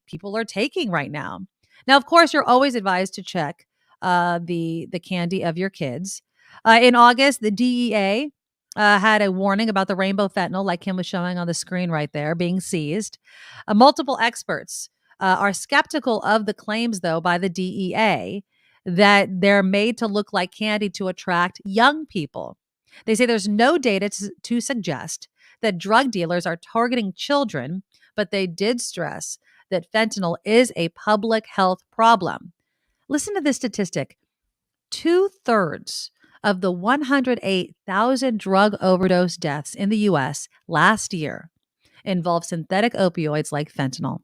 people are taking right now. Now, of course, you're always advised to check the candy of your kids. In August, the DEA had a warning about the rainbow fentanyl, like Kim was showing on the screen right there, being seized. Multiple experts are skeptical of the claims, though, by the DEA that they're made to look like candy to attract young people. They say there's no data to suggest that drug dealers are targeting children, but they did stress that fentanyl is a public health problem. Listen to this statistic. 2/3 of the 108,000 drug overdose deaths in the U.S. last year involved synthetic opioids like fentanyl,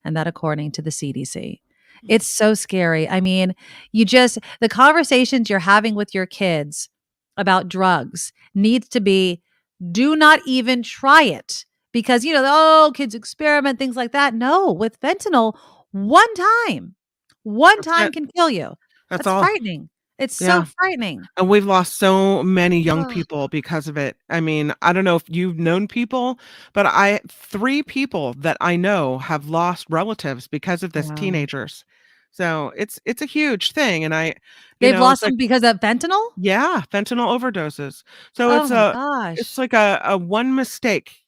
and that according to the CDC. It's so scary. I mean, the conversations you're having with your kids about drugs needs to be, do not even try it, because, kids experiment, things like that. No, with fentanyl, one time can kill you. That's That's all. frightening. It's so Yeah. frightening. And we've lost so many young Ugh. people because of it. I mean, I don't know if you've known people, but 3 people that I know have lost relatives because of this, Wow. teenagers. So it's a huge thing. And They've lost it's like, them because of fentanyl? yeah, fentanyl overdoses. So Oh my it's gosh. like a one mistake,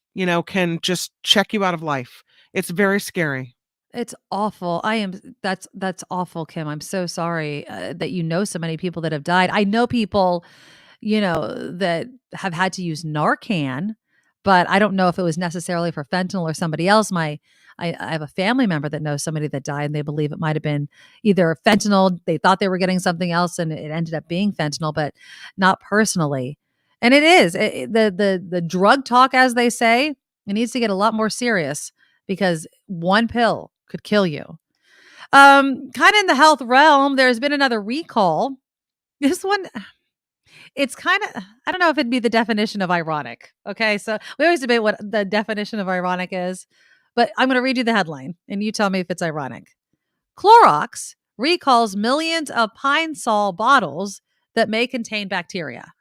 can just check you out of life. It's very scary. It's awful. That's awful, Kim. I'm so sorry that you know so many people that have died. I know people, that have had to use Narcan, but I don't know if it was necessarily for fentanyl or somebody else. I have a family member that knows somebody that died, and they believe it might have been either fentanyl. They thought they were getting something else, and it ended up being fentanyl, but not personally. And it is the drug talk, as they say, it needs to get a lot more serious, because one pill could kill you. Kind of in the health realm, there's been another recall. This one, it's kind of, I don't know if it'd be the definition of ironic. Okay. So we always debate what the definition of ironic is, but I'm going to read you the headline and you tell me if it's ironic. Clorox recalls millions of Pine Sol bottles that may contain bacteria.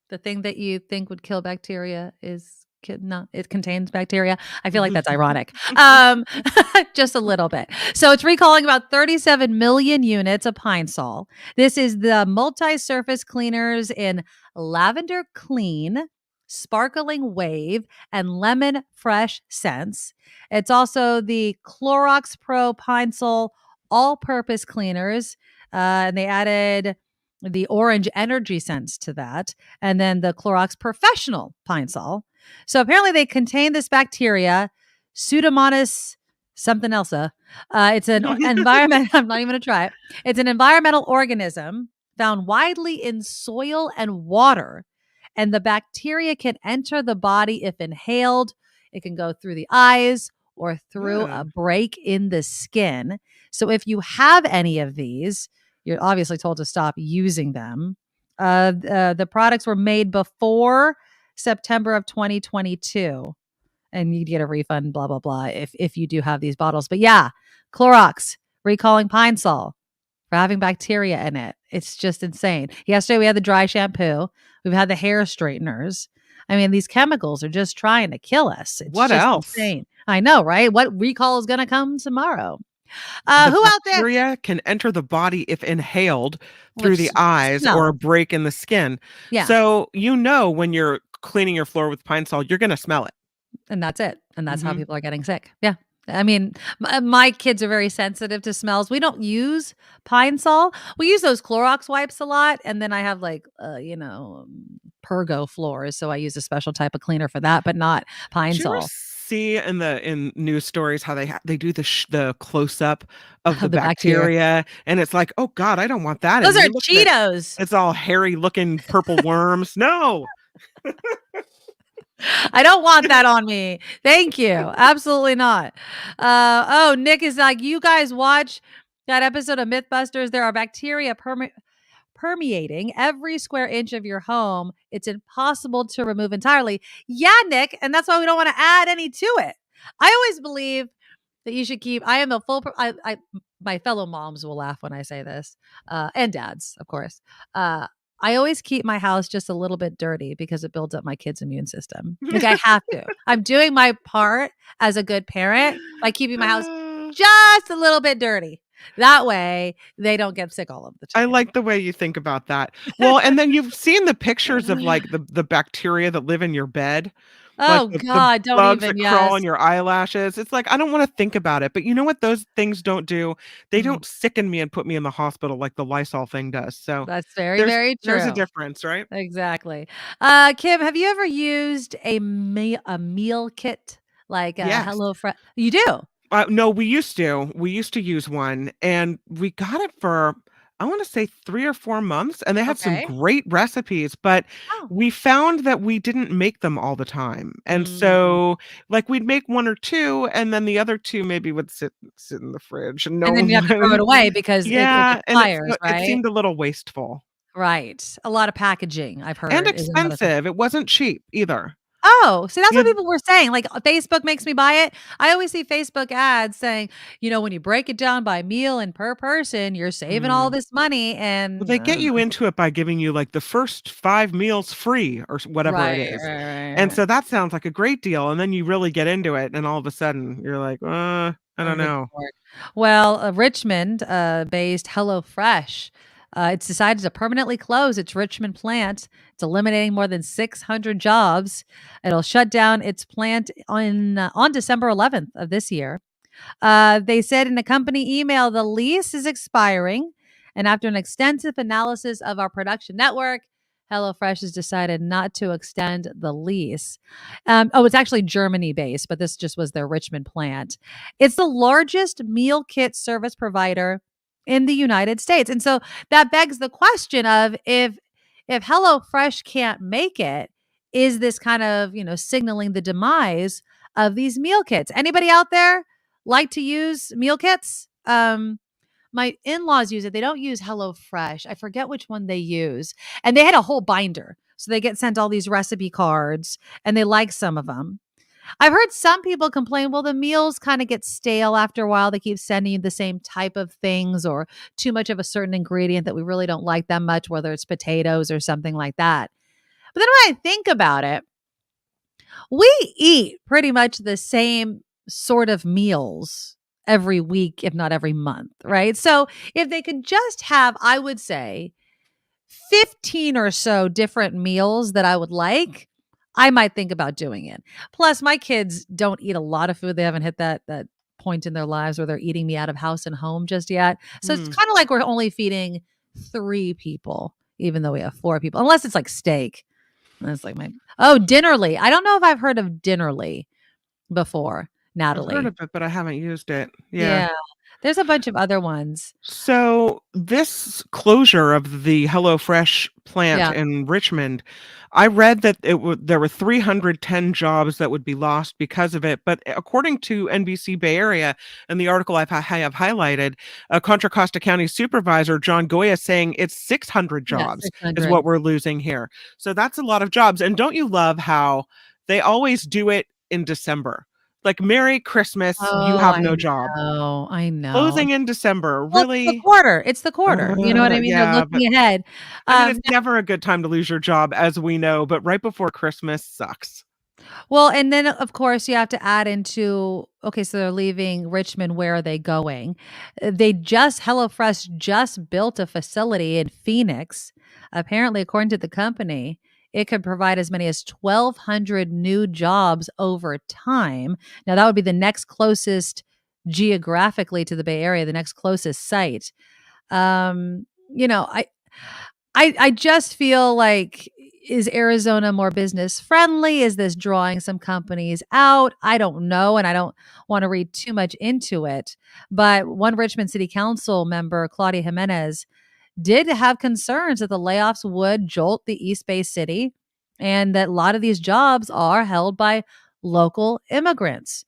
The thing that you think would kill bacteria it contains bacteria. I feel like that's ironic. Just a little bit. So it's recalling about 37 million units of Pine Sol. This is the multi-surface cleaners in Lavender Clean, Sparkling Wave, and Lemon Fresh scents. It's also the Clorox Pro Pine Sol all-purpose cleaners. And they added the orange energy scents to that, and then the Clorox Professional Pine Sol. So apparently they contain this bacteria, Pseudomonas something else. It's an environment. I'm not even going to try it. It's an environmental organism found widely in soil and water, and the bacteria can enter the body if inhaled. It can go through the eyes or through a break in the skin. So if you have any of these, you're obviously told to stop using them. The products were made before September of 2022, and you'd get a refund, blah, blah, blah, if you do have these bottles. But yeah, Clorox recalling Pine Sol for having bacteria in it. It's just insane. Yesterday, we had the dry shampoo. We've had the hair straighteners. I mean, these chemicals are just trying to kill us. It's What just else? insane. I know, right? What recall is going to come tomorrow? The Who out there? bacteria can enter the body if inhaled through Which the eyes smell. or a break in the skin. Yeah. So when you're cleaning your floor with Pine Sol, you're going to smell it. And that's it. And that's how Mhm. people are getting sick. Yeah. I mean, my kids are very sensitive to smells. We don't use Pine Sol. We use those Clorox wipes a lot. And then I have Pergo floors. So I use a special type of cleaner for that, but not Pine Did you ever Sol. see in news stories how they do the close up of the The bacteria. bacteria, and it's like, oh God, I don't want that. Those And are you look at it, Cheetos. it's all hairy looking purple worms. No. I don't want that on me. Thank you. Absolutely not. Nick is like, you guys watch that episode of Mythbusters. There are bacteria permeating every square inch of your home. It's impossible to remove entirely. Yeah, Nick. And that's why we don't want to add any to it. I always believe that you should keep, I am a full, my fellow moms will laugh when I say this, and dads, of course. I always keep my house just a little bit dirty because it builds up my kids' immune system. Like I have to. I'm doing my part as a good parent by keeping my house just a little bit dirty. That way they don't get sick all of the I time. like the way you think about that. Well, and then you've seen the pictures of like the bacteria that live in your bed. Like Oh the God, don't bugs even. that crawl on Yes. your eyelashes. It's like, I don't want to think about it. But you know what those things don't do? They Mhm. don't sicken me and put me in the hospital like the Lysol thing does. So That's very, very there's a true. difference, right? Exactly. Kim, have you ever used a meal kit like a Yes. HelloFresh? You do? No, we used to. We used to use one, and we got it for, I want to say 3 or 4 months, and they had some Okay. great recipes, but Oh. we found that we didn't make them all the time. And Mm. so, like, we'd make 1 or 2, and then the other 2 maybe would sit in the fridge, and no And then you have to throw it one away because it Yeah, and expires, it right? seemed a little wasteful. Right. A lot of packaging, I've And heard, is another thing. expensive. It wasn't cheap either. Oh, so that's Yeah, what people were saying. Like Facebook makes me buy it. I always see Facebook ads saying, when you break it down by meal and per person, you're saving all mm. this money. Well, And they get you into it by giving you, like, the first 5 meals free or whatever it right, is, right, right, and right. so that sounds like a great deal, and then you really get into it, and all of a sudden, you're like, I don't Oh, good know." lord. Well, Richmond based HelloFresh, it's decided to permanently close its Richmond plant. It's eliminating more than 600 jobs. It'll shut down its plant on December 11th of this year. They said in a company email the lease is expiring, and after an extensive analysis of our production network, HelloFresh has decided not to extend the lease. It's actually Germany based, but this just was their Richmond plant. It's the largest meal kit service provider in the United States, and so that begs the question of if HelloFresh can't make it, is this kind of signaling the demise of these meal kits? Anybody out there like to use meal kits? My in-laws use it. They don't use HelloFresh. I forget which one they use. And they had a whole binder. So they get sent all these recipe cards and they like some of them. I've heard some people complain, well, the meals kind of get stale after a while. They keep sending you the same type of things or too much of a certain ingredient that we really don't like that much, whether it's potatoes or something like that. But then when I think about it, we eat pretty much the same sort of meals every week, if not every month, right? So if they could just have, I would say, 15 or so different meals that I would like, I might think about doing it. Plus, my kids don't eat a lot of food. They haven't hit that point in their lives where they're eating me out of house and home just yet. So it's Hmm. kind of like we're only feeding 3 people, even though we have 4 people, unless it's like steak. That's like Dinnerly. I don't know if I've heard of Dinnerly before, I've heard Natalie. of it, but I haven't used it. Yeah. Yeah. There's a bunch of other ones. So this closure of the HelloFresh plant Yeah. in Richmond, I read that there were 310 jobs that would be lost because of it. But according to NBC Bay Area and the article I have highlighted, Contra Costa County Supervisor John Goya saying it's 600 Yeah, jobs is 600. what we're losing here. So that's a lot of jobs. And don't you love how they always do it in December? Like, Merry Christmas, you Oh, have I no job. know. I know. Closing in December, Well, it's the really? quarter. It's the quarter. You know what I mean? They're Yeah, but looking ahead. I mean, it's Um, never a good time to lose your job, as we know, but right before Christmas sucks. well, and then of course you have to add into okay, so they're leaving Richmond. Where are they going? HelloFresh just built a facility in Phoenix. Apparently, according to the company, it could provide as many as 1,200 new jobs over time. Now, that would be the next closest geographically to the Bay Area, the next closest site. Um, you know, I just feel like, is Arizona more business friendly? Is this drawing some companies out? I don't know, and I don't want to read too much into it. But one Richmond City Council member, Claudia Jimenez, did have concerns that the layoffs would jolt the East Bay city and that a lot of these jobs are held by local immigrants.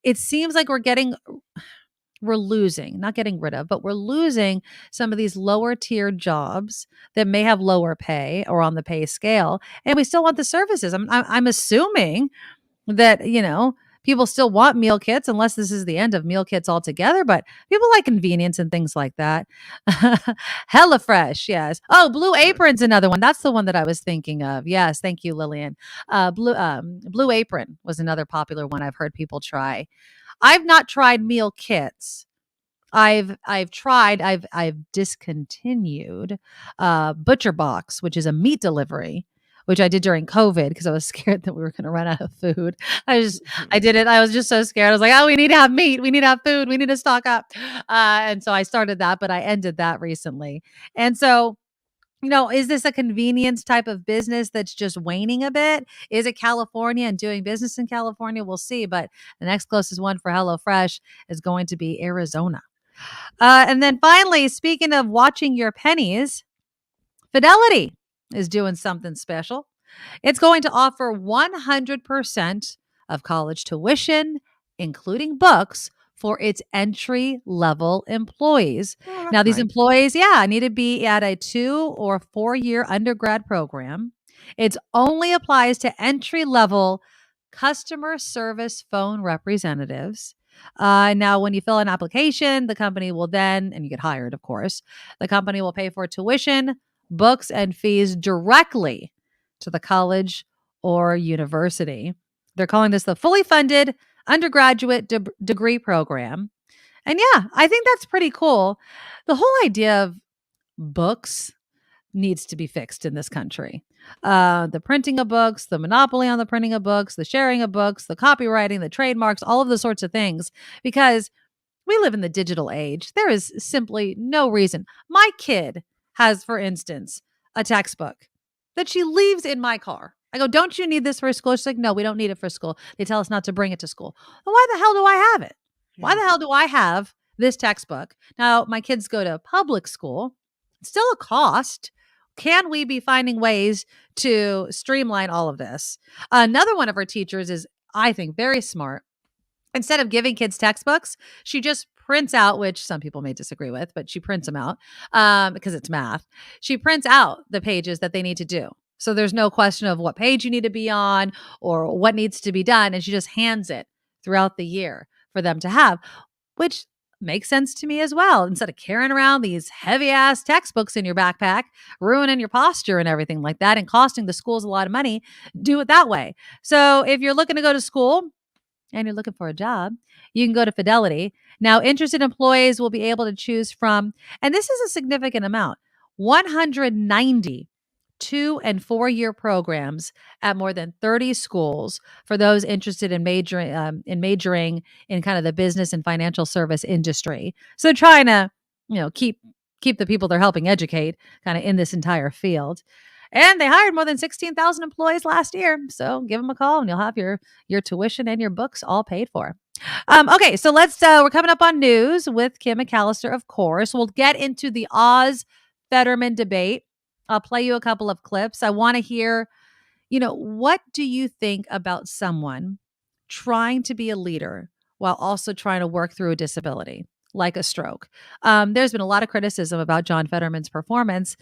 It seems like we're losing, not getting rid of, but we're losing some of these lower tier jobs that may have lower pay or on the pay scale, and we still want the services. I'm assuming that people still want meal kits, unless this is the end of meal kits altogether, but people like convenience and things like that. HelloFresh, yes. Oh, Blue Apron's another one. That's the one that I was thinking of. Yes, thank you, Lillian. Blue Apron was another popular one I've heard people try. I've not tried meal kits. I've discontinued Butcher Box, which is a meat delivery, which I did during COVID because I was scared that we were going to run out of food. I did it. I was just so scared. I was like, oh, we need to have meat. We need to have food. We need to stock up. And so I started that, but I ended that recently. And so, is this a convenience type of business that's just waning a bit? Is it California and doing business in California? We'll see. But the next closest one for HelloFresh is going to be Arizona. And then finally, speaking of watching your pennies, Fidelity is doing something special. It's going to offer 100% of college tuition, including books, for its entry-level employees. Now, these employees, need to be at a 2 or 4 year undergrad program. It only applies to entry-level customer service phone representatives. Now, when you fill an application, the company will then, and you get hired, of course, the company will pay for tuition, books, and fees directly to the college or university. They're calling this the fully funded undergraduate degree program. And yeah, I think that's pretty cool. The whole idea of books needs to be fixed in this country. The printing of books, the monopoly on the printing of books, the sharing of books, the copywriting, the trademarks, all of the sorts of things, because we live in the digital age. There is simply no reason. My kid has, for instance, a textbook that she leaves in my car. I go, don't you need this for school? She's like, no, we don't need it for school. They tell us not to bring it to school. Well, why the hell do I have it? Why the hell do I have this textbook? Now, my kids go to public school. It's still a cost. Can we be finding ways to streamline all of this? Another one of our teachers is, I think, very smart. Instead of giving kids textbooks, she just prints out, which some people may disagree with, but she prints them out because it's math. She prints out the pages that they need to do. So there's no question of what page you need to be on or what needs to be done. And she just hands it throughout the year for them to have, which makes sense to me as well. Instead of carrying around these heavy ass textbooks in your backpack, ruining your posture and everything like that and costing the schools a lot of money, do it that way. So if you're looking to go to school and you're looking for a job, you can go to Fidelity. Now, interested employees will be able to choose from, and this is a significant amount, 190 2 and 4 year programs at more than 30 schools for those interested in majoring in kind of the business and financial service industry. So trying to, keep the people they're helping educate kind of in this entire field. And they hired more than 16,000 employees last year. So give them a call and you'll have your tuition and your books all paid for. Okay, so we're coming up on news with Kim McAllister, of course. We'll get into the Oz-Fetterman debate. I'll play you a couple of clips. I want to hear, what do you think about someone trying to be a leader while also trying to work through a disability, like a stroke? There's been a lot of criticism about John Fetterman's performance,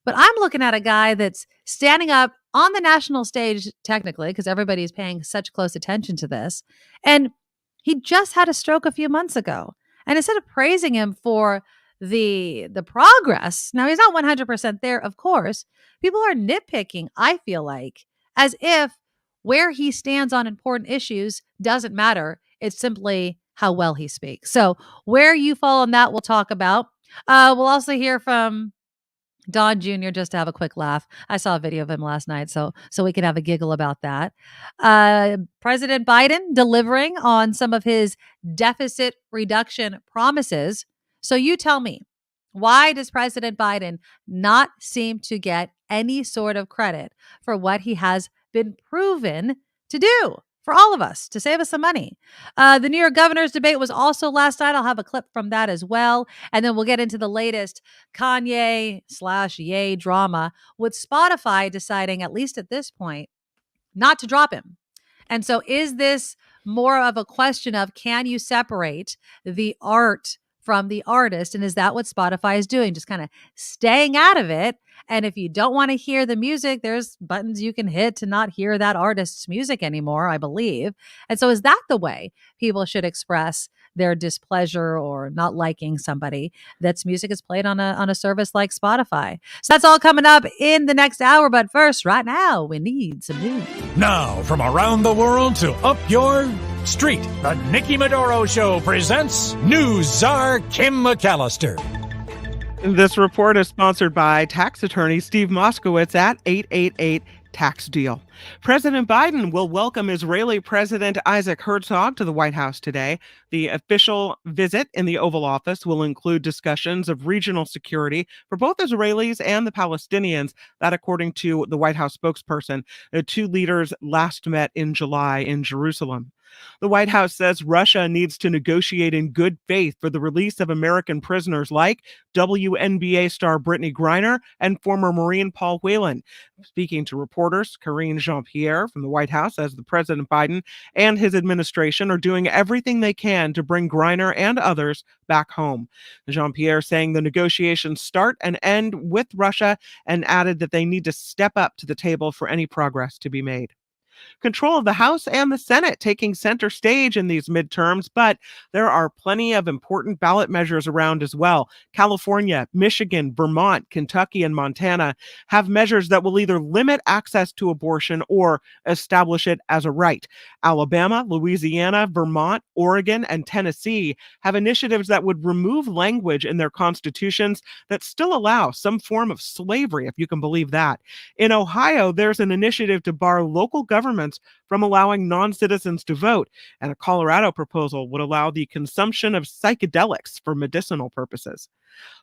but I'm looking at a guy that's standing up on the national stage, technically, because everybody's paying such close attention to this. And he just had a stroke a few months ago. And instead of praising him for the progress, now he's not 100% there, of course, people are nitpicking, I feel like, as if where he stands on important issues doesn't matter. It's simply how well he speaks. So where you fall on that, we'll talk about. We'll also hear from Don Jr. just to have a quick laugh. I saw a video of him last night, so we can have a giggle about that. President Biden delivering on some of his deficit reduction promises. So you tell me, why does President Biden not seem to get any sort of credit for what he has been proven to do for all of us to save us some money? The New York governor's debate was also last night. I'll have a clip from that as well. And then we'll get into the latest Kanye/Ye drama with Spotify deciding, at least at this point, not to drop him. And so is this more of a question of, can you separate the art from the artist. And is that what Spotify is doing? Just kind of staying out of it. And if you don't want to hear the music, there's buttons you can hit to not hear that artist's music anymore, I believe. And so is that the way people should express their displeasure or not liking somebody that's music is played on a service like Spotify? So that's all coming up in the next hour. But first, right now, we need some news. Now, from around the world to up your street, the Nikki Medoro Show presents News Czar Kim McAllister. This report is sponsored by tax attorney Steve Moskowitz at 888 Tax Deal. President Biden will welcome Israeli President Isaac Herzog to the White House today. The official visit in the Oval Office will include discussions of regional security for both Israelis and the Palestinians. That, according to the White House spokesperson, the two leaders last met in July in Jerusalem. The White House says Russia needs to negotiate in good faith for the release of American prisoners like WNBA star Brittany Griner and former Marine Paul Whelan. Speaking to reporters, Karine Jean-Pierre from the White House says the President Biden and his administration are doing everything they can to bring Griner and others back home. Jean-Pierre saying the negotiations start and end with Russia, and added that they need to step up to the table for any progress to be made. Control of the House and the Senate taking center stage in these midterms, but there are plenty of important ballot measures around as well. California, Michigan, Vermont, Kentucky, and Montana have measures that will either limit access to abortion or establish it as a right. Alabama, Louisiana, Vermont, Oregon, and Tennessee have initiatives that would remove language in their constitutions that still allow some form of slavery, if you can believe that. In Ohio, there's an initiative to bar local governments from allowing non-citizens to vote, and a Colorado proposal would allow the consumption of psychedelics for medicinal purposes.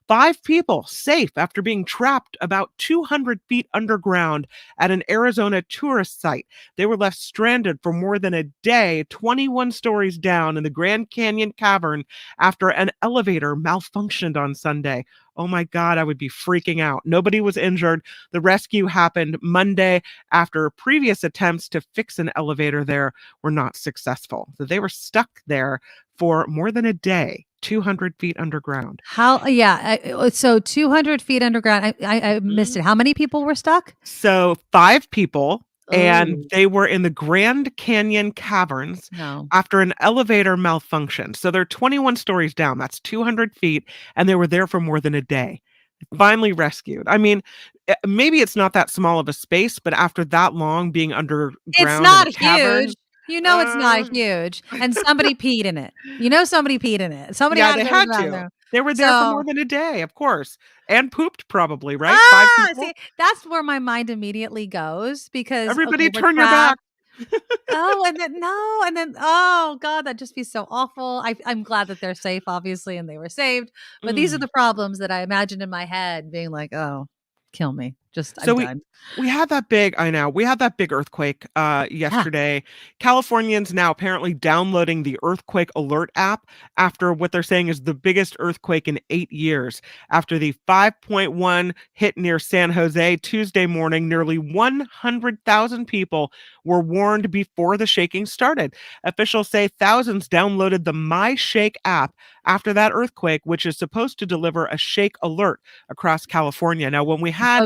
5 people safe after being trapped about 200 feet underground at an Arizona tourist site. They were left stranded for more than a day, 21 stories down in the Grand Canyon cavern after an elevator malfunctioned on Sunday. Oh my God, I would be freaking out. Nobody was injured. The rescue happened Monday after previous attempts to fix an elevator there were not successful. So they were stuck there for more than a day. 200 feet underground. So 200 feet underground. I missed it. How many people were stuck? So 5 people, and they were in the Grand Canyon caverns after an elevator malfunctioned. So they're 21 stories down. That's 200 feet, and they were there for more than a day. Finally rescued. I mean, maybe it's not that small of a space, but after that long being underground, it's not in a cavern, huge. You know it's not huge. And somebody peed in it. Somebody peed in it. Somebody they had to. They were there for more than a day, of course. And pooped probably, right? 5 people. See, that's where my mind immediately goes, because everybody turn your back. Oh God, that'd just be so awful. I'm glad that they're safe, obviously, and they were saved. But these are the problems that I imagined in my head, being like, oh, kill me. We had that big earthquake yesterday. Yeah. Californians now apparently downloading the earthquake alert app after what they're saying is the biggest earthquake in 8 years. After the 5.1 hit near San Jose Tuesday morning, nearly 100,000 people were warned before the shaking started. Officials say thousands downloaded the My Shake app after that earthquake, which is supposed to deliver a shake alert across California. Now, when we had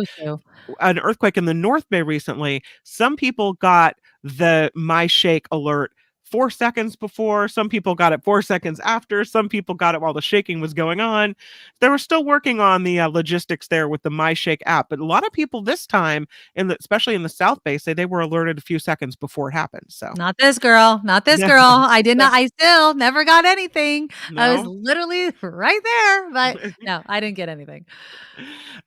an earthquake in the North Bay recently, some people got the My Shake alert 4 seconds before, some people got it 4 seconds after, some people got it while the shaking was going on. They were still working on the logistics there with the My Shake app, but a lot of people this time, especially in the South Bay, say they were alerted a few seconds before it happened. So not this girl. I did not. I still never got anything. No. I was literally right there, but no, I didn't get anything.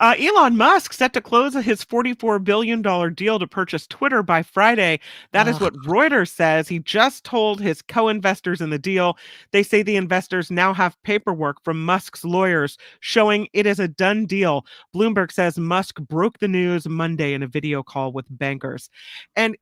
Elon Musk set to close his $44 billion deal to purchase Twitter by Friday. That is what Reuters says. He just told his co-investors in the deal. They say the investors now have paperwork from Musk's lawyers showing it is a done deal. Bloomberg says Musk broke the news Monday in a video call with bankers. And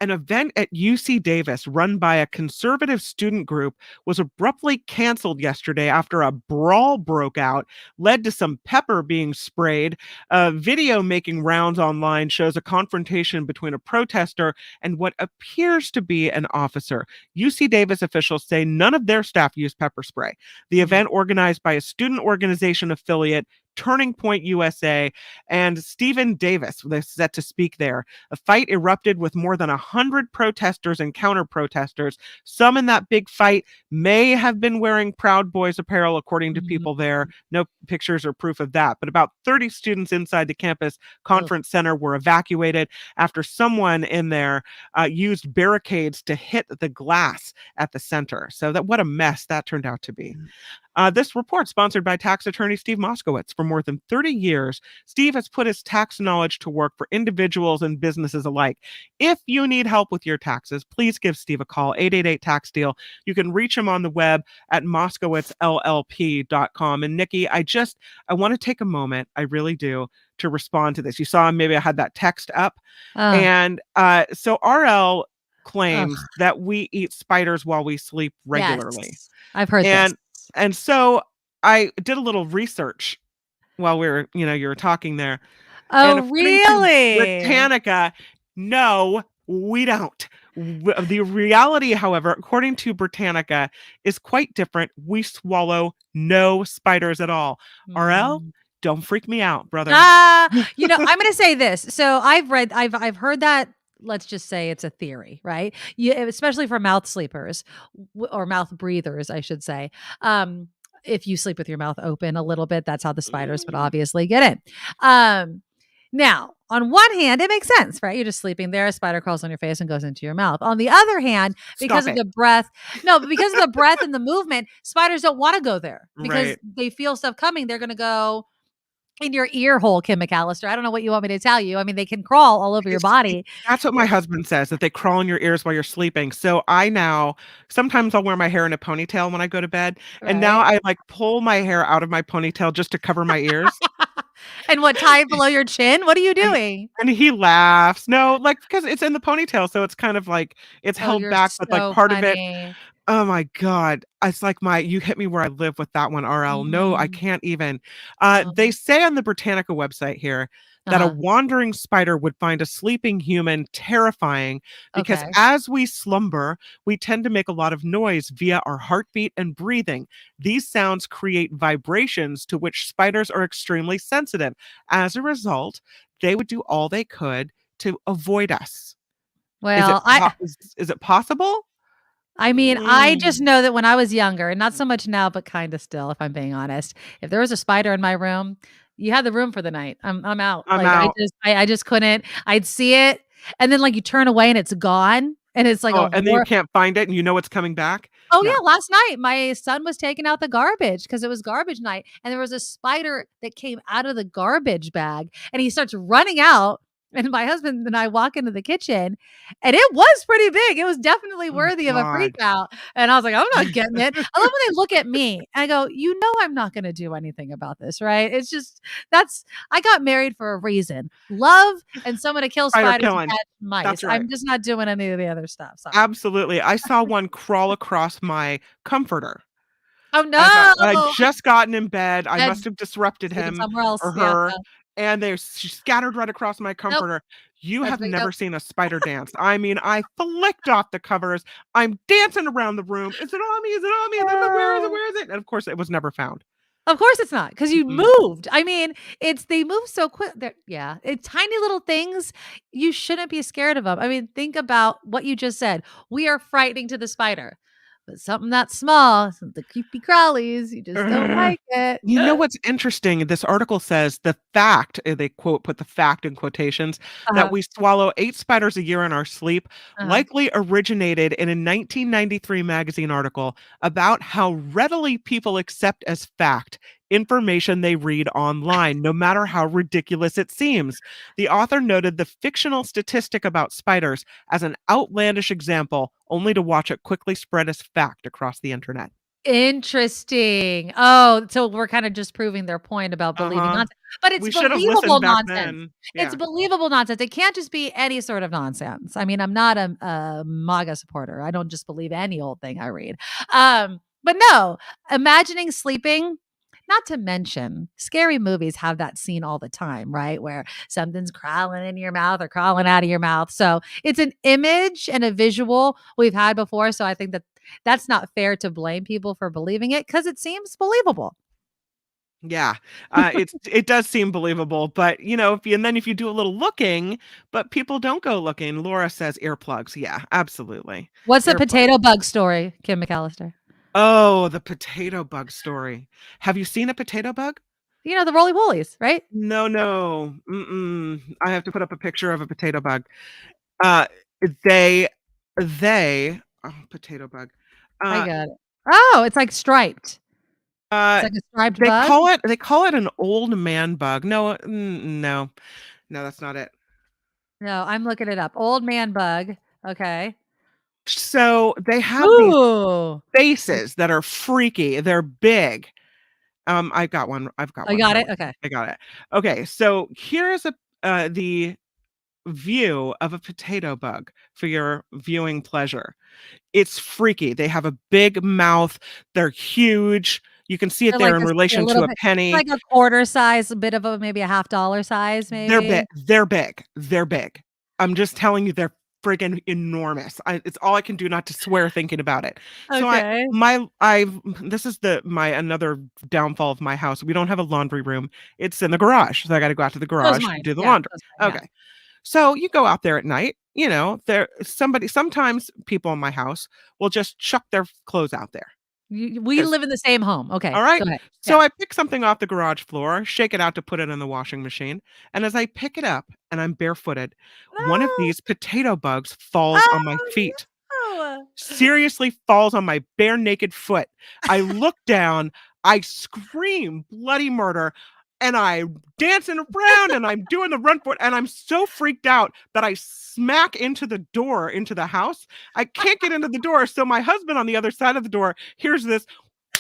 An event at UC Davis run by a conservative student group was abruptly canceled yesterday after a brawl broke out, led to some pepper being sprayed. A video making rounds online shows a confrontation between a protester and what appears to be an officer. UC Davis officials say none of their staff used pepper spray. The event, organized by a student organization affiliate, Turning Point USA, and Stephen Davis was set to speak there. A fight erupted with more than 100 protesters and counter-protesters. Some in that big fight may have been wearing Proud Boys apparel, according to people there. No pictures or proof of that. But about 30 students inside the campus conference center were evacuated after someone in there used barricades to hit the glass at the center. So what a mess that turned out to be. This report sponsored by tax attorney Steve Moskowitz. For more than 30 years, Steve has put his tax knowledge to work for individuals and businesses alike. If you need help with your taxes, please give Steve a call, 888-TAX-DEAL. You can reach him on the web at moskowitzllp.com. And Nikki, I want to take a moment, I really do, to respond to this. You saw maybe I had that text up. And so RL claims that we eat spiders while we sleep regularly. Yes, I've heard this. And so I did a little research while you were talking there. Oh, really? Britannica, no, we don't. The reality, however, according to Britannica, is quite different. We swallow no spiders at all. RL, don't freak me out, brother. I'm going to say this. So I've heard that. Let's just say it's a theory, right? Especially for mouth sleepers or mouth breathers, I should say. If you sleep with your mouth open a little bit, that's how the spiders would obviously get in. Now, on one hand, it makes sense, right? You're just sleeping there, a spider crawls on your face and goes into your mouth. On the other hand, because of the breath and the movement, spiders don't want to go there because they feel stuff coming. They're going to go in your ear hole, Kim McAllister. I don't know what you want me to tell you. I mean, they can crawl all over your body. That's what my husband says, that they crawl in your ears while you're sleeping. So sometimes I'll wear my hair in a ponytail when I go to bed. Right. And now I pull my hair out of my ponytail just to cover my ears. And what, tie it below your chin? What are you doing? And he laughs. No, because it's in the ponytail. So it's kind of it's held back, but part of it. Oh my God. It's you hit me where I live with that one, RL. No, I can't even. They say on the Britannica website here that a wandering spider would find a sleeping human terrifying because as we slumber, we tend to make a lot of noise via our heartbeat and breathing. These sounds create vibrations to which spiders are extremely sensitive. As a result, they would do all they could to avoid us. Well, is it possible? I mean, I just know that when I was younger, and not so much now, but kind of still, if I'm being honest, if there was a spider in my room, you had the room for the night. I'm out. I'm out. I just couldn't. I'd see it, and then you turn away and it's gone, and it's and then you can't find it, and you know it's coming back. Oh yeah, last night my son was taking out the garbage because it was garbage night, and there was a spider that came out of the garbage bag, and he starts running out. And my husband and I walk into the kitchen, and it was pretty big. It was definitely worthy of a freak out. And I was like, I'm not getting it. I love when they look at me and I go, I'm not going to do anything about this, right? It's just, I got married for a reason. Love and someone to kill spiders and catch mice. That's right. I'm just not doing any of the other stuff. Sorry. Absolutely. I saw one crawl across my comforter. Oh no! I'd just gotten in bed. I must have disrupted him or her. Yeah. And she scattered right across my comforter. Nope. You have never seen a spider dance. I mean, I flicked off the covers. I'm dancing around the room. Is it on me? Is it on me? Where is it? Where is it? And of course, it was never found. Of course it's not, because you moved. I mean, they move so quick. It's tiny little things. You shouldn't be scared of them. I mean, think about what you just said. We are frightening to the spider. But something that small, the creepy crawlies, you just don't like it. You know what's interesting? This article says the fact, they put the fact in quotations, that we swallow 8 spiders a year in our sleep likely originated in a 1993 magazine article about how readily people accept as fact information they read online, no matter how ridiculous it seems. The author noted the fictional statistic about spiders as an outlandish example, only to watch it quickly spread as fact across the internet. Interesting. Oh, so we're kind of just proving their point about believing Uh-huh. nonsense. But it's We should have believable listened back nonsense. then. It's Yeah. believable nonsense. It can't just be any sort of nonsense. I mean, I'm not a MAGA supporter. I don't just believe any old thing I read. But no, imagining sleeping, not to mention scary movies have that scene all the time, right? Where something's crawling in your mouth or crawling out of your mouth. So it's an image and a visual we've had before. So I think that that's not fair to blame people for believing it because it seems believable. Yeah. It does seem believable, but if you do a little looking, but people don't go looking. Laura says earplugs. Yeah, absolutely. What's the Earplugs. potato bug story, Kim McAllister? Oh, the potato bug story. Have you seen a potato bug? You know, the roly polies, right? No, no. I have to put up a picture of a potato bug. Uh, they, potato bug. I Uh, got it. Oh, it's like striped. It's uh, like a striped they bug. call it an old man bug. No, no, that's not it. No, I'm looking it up. Old man bug. Okay. So they have these Ooh. faces that are freaky. They're big. I've got one. I got here it. with me. Okay. I got it. Okay, so here's the view of a potato bug for your viewing pleasure. It's freaky. They have a big mouth. They're huge. You can see it They're there like in a relation little to a bit, penny. like a quarter size, a bit of maybe a $half size, They're maybe. big. They're big. They're big. I'm just telling you, they're freaking enormous. It's all I can do not to swear thinking about it. So Okay. this is my another downfall of my house. We don't have a laundry room. It's in the garage. So I got to go out to the So is garage to mine. do the Yeah. laundry. So is mine, yeah. Okay. So you go out there at night, sometimes people in my house will just chuck their clothes out there. We live in the same home. Okay. All right. Go ahead. So Yeah. I pick something off the garage floor, shake it out to put it in the washing machine. And as I pick it up and I'm barefooted, one of these potato bugs falls on my feet. No. Seriously falls on my bare naked foot. I look down, I scream bloody murder, and I'm dancing around and I'm doing the run for it. And I'm so freaked out that I smack into the door into the house. I can't get into the door. So my husband on the other side of the door hears this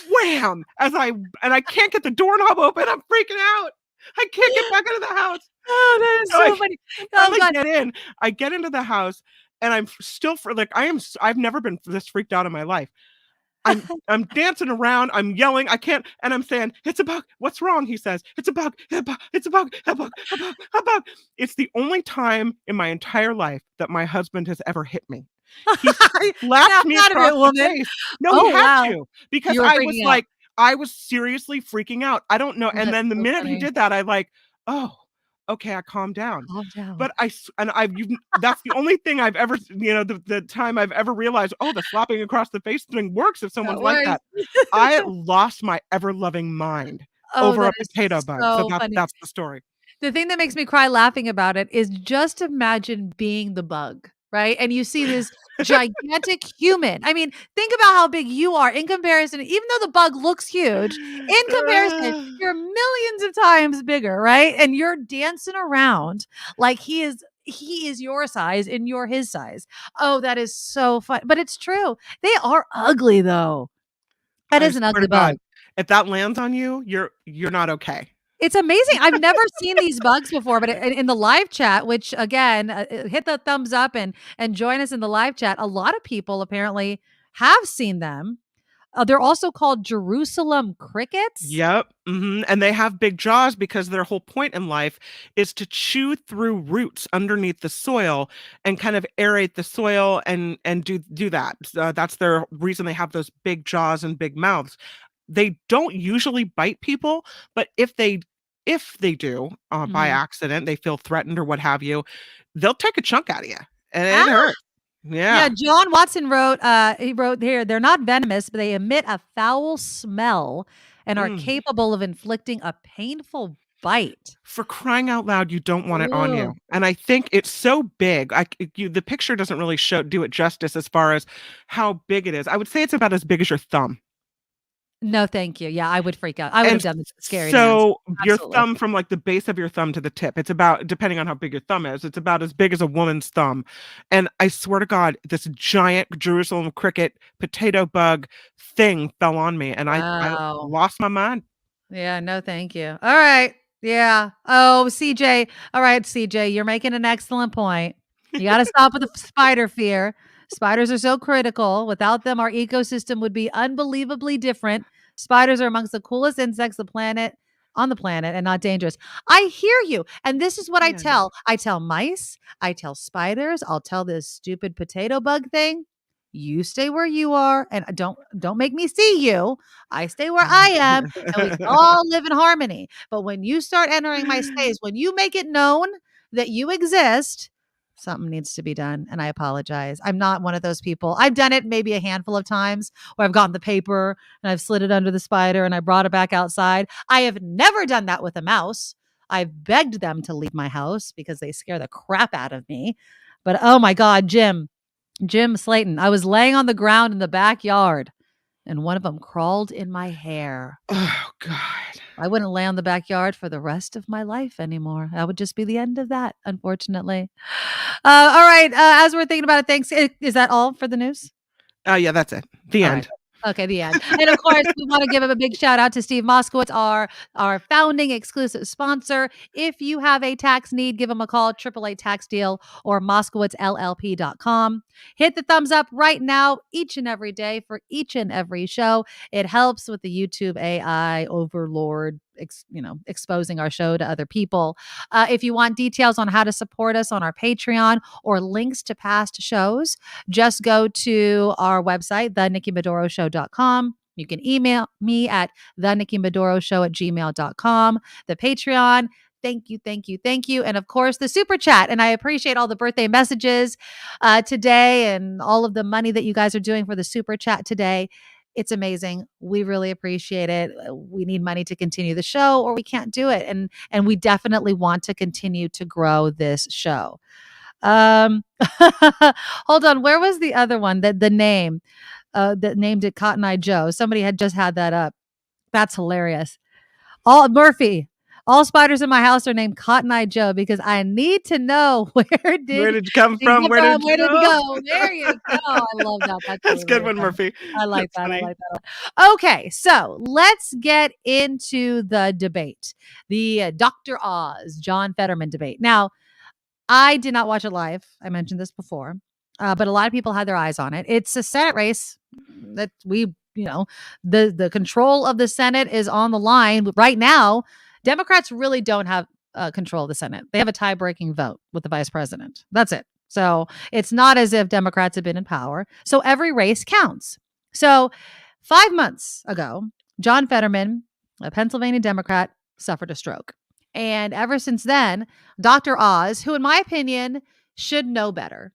wham and I can't get the doorknob open. I'm freaking out. I can't get back into the house. Oh, that is so funny. Finally God. get in. I get into the house and I'm still I've never been this freaked out in my life. I'm dancing around, I'm yelling, I can't, and I'm saying, "It's a bug. What's wrong?" He says, "It's a bug. It's a bug. It's a bug. A bug. A bug. A bug." It's the only time in my entire life that my husband has ever hit me. He slapped me across the face. No, he had to, because I was seriously freaking out. I don't know. And then the minute he did that, oh, okay, I calmed down. Calm down. But that's the only thing I've ever, the time I've ever realized, oh, the slapping across the face thing works if someone's like that. I lost my ever-loving mind over a potato bug. So that's the story. The thing that makes me cry laughing about it is just imagine being the bug, right? And you see this gigantic human. I mean, think about how big you are in comparison. Even though the bug looks huge, in comparison, you're millions of times bigger, right? And you're dancing around like he is your size and you're his size. Oh, that is so fun. But it's true. They are ugly though. That is an ugly bug. If that lands on you, you're not okay. It's amazing. I've never seen these bugs before, but in the live chat, which again, hit the thumbs up and join us in the live chat. A lot of people apparently have seen them. They're also called Jerusalem crickets. Yep. And they have big jaws because their whole point in life is to chew through roots underneath the soil and kind of aerate the soil and do that. That's their reason they have those big jaws and big mouths. They don't usually bite people, but if they do by accident, they feel threatened or what have you, they'll take a chunk out of you, and it hurts. Yeah. John Watson wrote, he wrote here, they're not venomous, but they emit a foul smell and are capable of inflicting a painful bite. For crying out loud, you don't want it on you. And I think it's so big. The picture doesn't really do it justice as far as how big it is. I would say it's about as big as your thumb. No, thank you. Yeah, I would freak out. I would have done the scary dance. So your Absolutely. thumb from like the base of your thumb to the tip, it's about, depending on how big your thumb is, it's about as big as a woman's thumb. And I swear to God, this giant Jerusalem cricket potato bug thing fell on me, and I Wow. lost my mind. Yeah, no, thank you. All right. Yeah. Oh, CJ. All right, CJ, you're making an excellent point. You got to stop with the spider fear. Spiders are so critical. Without them, our ecosystem would be unbelievably different. Spiders are amongst the coolest insects on the planet and not dangerous. I hear you. And this is what I Yeah. tell. I tell mice, I tell spiders, I'll tell this stupid potato bug thing. You stay where you are and don't make me see you. I stay where I am and we can all live in harmony. But when you start entering my space, when you make it known that you exist, something needs to be done. And I apologize. I'm not one of those people. I've done it maybe a handful of times where I've gotten the paper and I've slid it under the spider and I brought it back outside. I have never done that with a mouse. I've begged them to leave my house because they scare the crap out of me. But oh my God, Jim Slayton, I was laying on the ground in the backyard and one of them crawled in my hair. Oh, God. I wouldn't lay on the backyard for the rest of my life anymore. That would just be the end of that, unfortunately. All right. As we're thinking about it, thanks. Is that all for the news? Yeah, that's it. The All end. right. Okay, the end. And of course, we want to give a big shout out to Steve Moskowitz, our founding exclusive sponsor. If you have a tax need, give him a call, 888 Tax Deal or MoskowitzLLP.com. Hit the thumbs up right now, each and every day for each and every show. It helps with the YouTube AI overlord, exposing our show to other people. If you want details on how to support us on our Patreon or links to past shows, just go to our website, thenikkimedoroshow.com. You can email me at thenikkimedoroshow@gmail.com. The Patreon, thank you. And of course, the super chat. And I appreciate all the birthday messages today and all of the money that you guys are doing for the super chat today. It's amazing. We really appreciate it. We need money to continue the show or we can't do it. And we definitely want to continue to grow this show. Hold on. Where was the other one that the name that named it Cotton Eye Joe? Somebody had just had that up. That's hilarious. Murphy. All spiders in my house are named Cotton Eye Joe because I need to know where did you come from? Where did he go? There you go. I love that. That's a good one, Murphy. I like that. I like that. Okay, so let's get into the debate, the Dr. Oz, John Fetterman debate. Now, I did not watch it live. I mentioned this before, but a lot of people had their eyes on it. It's a Senate race that the control of the Senate is on the line right now. Democrats really don't have control of the Senate. They have a tie-breaking vote with the vice president. That's it. So it's not as if Democrats have been in power. So every race counts. So 5 months ago, John Fetterman, a Pennsylvania Democrat, suffered a stroke. And ever since then, Dr. Oz, who in my opinion should know better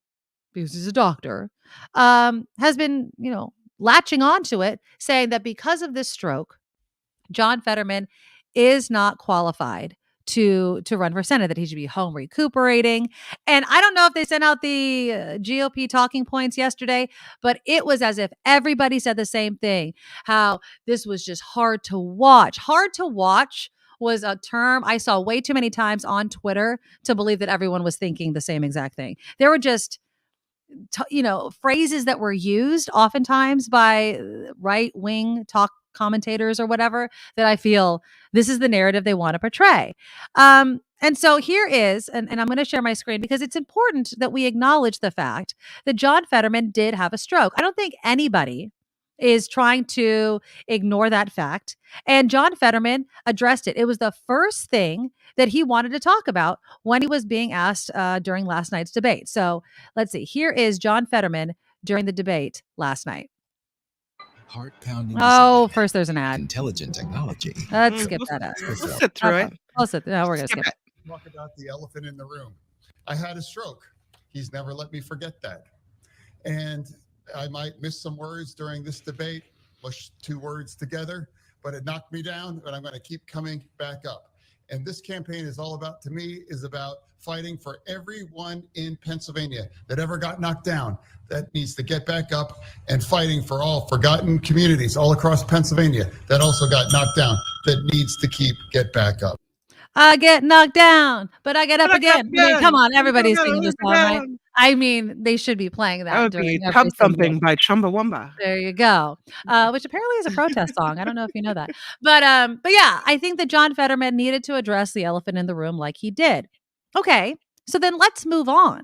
because he's a doctor, has been, latching onto it, saying that because of this stroke, John Fetterman is not qualified to run for Senate, that he should be home recuperating. And I don't know if they sent out the GOP talking points yesterday, but it was as if everybody said the same thing, how this was just hard to watch. Hard to watch was a term I saw way too many times on Twitter to believe that everyone was thinking the same exact thing. There were just phrases that were used oftentimes by right-wing talk commentators or whatever that I feel this is the narrative they want to portray. And so here is, and I'm going to share my screen because it's important that we acknowledge the fact that John Fetterman did have a stroke. I don't think anybody is trying to ignore that fact. And John Fetterman addressed it. It was the first thing that he wanted to talk about when he was being asked during last night's debate. So let's see. Here is John Fetterman during the debate last night. Heart-pounding. Oh, first there's an ad. Intelligent technology. Let's skip that ad. We'll sit through it. No, we're going to skip it. Talk about the elephant in the room. I had a stroke. He's never let me forget that. And I might miss some words during this debate, mush two words together, but it knocked me down, but I'm going to keep coming back up. And this campaign is all about, to me, is about fighting for everyone in Pennsylvania that ever got knocked down, that needs to get back up, and fighting for all forgotten communities all across Pennsylvania that also got knocked down, that needs to get back up. I get knocked down, but I get up again. I mean, come on, I'm everybody's gonna singing this live song, right? down. I mean, they should be playing That that would during be every Tub single. Thumping by Chumbawamba. There you go. Which apparently is a protest song. I don't know if you know that. But yeah, I think that John Fetterman needed to address the elephant in the room like he did. Okay, so then let's move on.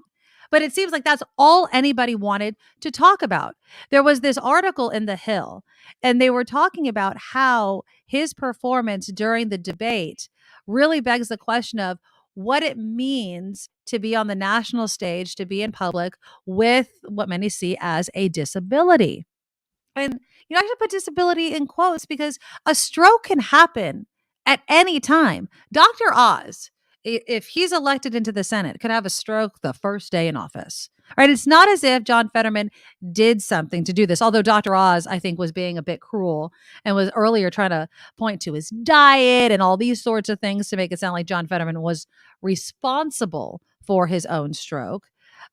But it seems like that's all anybody wanted to talk about. There was this article in The Hill, and they were talking about how his performance during the debate really begs the question of what it means to be on the national stage, to be in public with what many see as a disability. And I should put disability in quotes because a stroke can happen at any time. Dr. Oz, if he's elected into the Senate, could have a stroke the first day in office. Right? It's not as if John Fetterman did something to do this, although Dr. Oz, I think, was being a bit cruel and was earlier trying to point to his diet and all these sorts of things to make it sound like John Fetterman was responsible for his own stroke.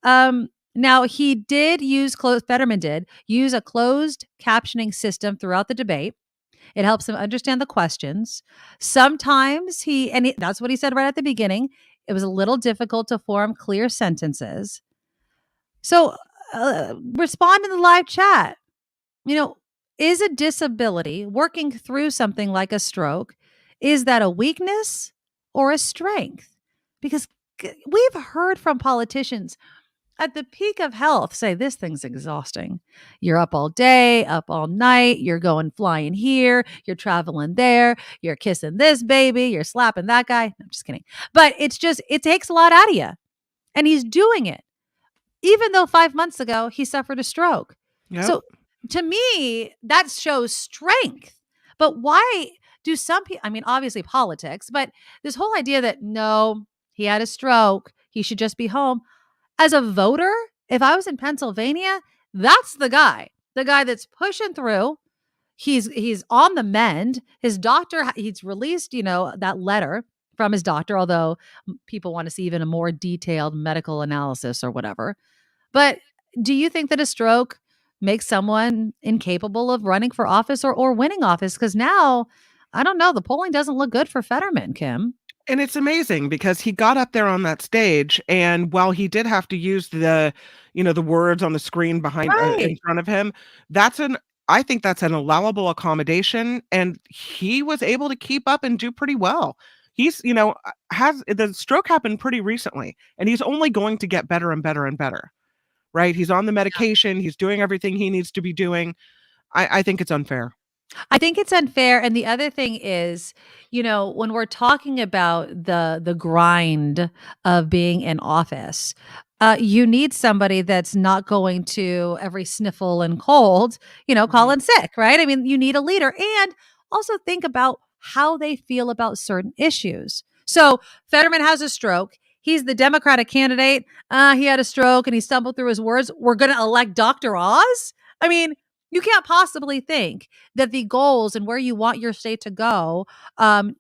Now, Fetterman did use a closed captioning system throughout the debate. It helps him understand the questions. Sometimes that's what he said right at the beginning. It was a little difficult to form clear sentences. So respond in the live chat. Is a disability, working through something like a stroke, is that a weakness or a strength? Because we've heard from politicians at the peak of health say this thing's exhausting. You're up all day, up all night, you're going flying here, you're traveling there, you're kissing this baby, you're slapping that guy. No, I'm just kidding. But it takes a lot out of you. And he's doing it, even though 5 months ago he suffered a stroke. Yep. So to me, that shows strength. But why do some people, obviously politics, but this whole idea that no, he had a stroke, he should just be home. As a voter, if I was in Pennsylvania, that's the guy that's pushing through. He's on the mend. His doctor, he's released, that letter from his doctor, although people want to see even a more detailed medical analysis or whatever. But do you think that a stroke makes someone incapable of running for office or winning office? Because now, I don't know, the polling doesn't look good for Fetterman, Kim. And it's amazing because he got up there on that stage, and while he did have to use the words on the screen behind in front of him, I think that's an allowable accommodation, and he was able to keep up and do pretty well. He's, has the stroke happened pretty recently, and he's only going to get better and better and better. Right? He's on the medication, he's doing everything he needs to be doing. I think it's unfair. I think it's unfair. And the other thing is, when we're talking about the grind of being in office, you need somebody that's not going to every sniffle and cold, call in sick, right? You need a leader, and also think about how they feel about certain issues. So Fetterman has a stroke. He's the Democratic candidate. He had a stroke and he stumbled through his words. We're going to elect Dr. Oz? You can't possibly think that the goals and where you want your state to go can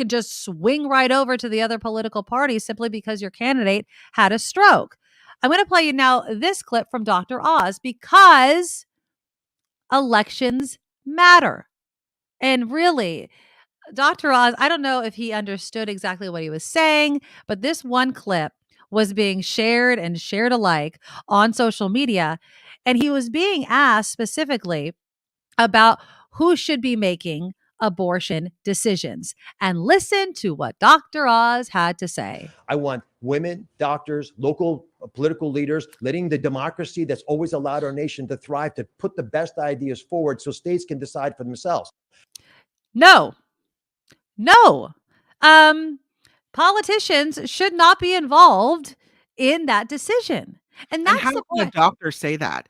just swing right over to the other political party simply because your candidate had a stroke. I'm going to play you now this clip from Dr. Oz because elections matter. And really, Dr. Oz, I don't know if he understood exactly what he was saying, but this one clip was being shared and shared alike on social media. And he was being asked specifically about who should be making abortion decisions. And listen to what Dr. Oz had to say. I want women, doctors, local political leaders, letting the democracy that's always allowed our nation to thrive, to put the best ideas forward so states can decide for themselves. No. Politicians should not be involved in that decision. And that's how the can a point. doctor say that?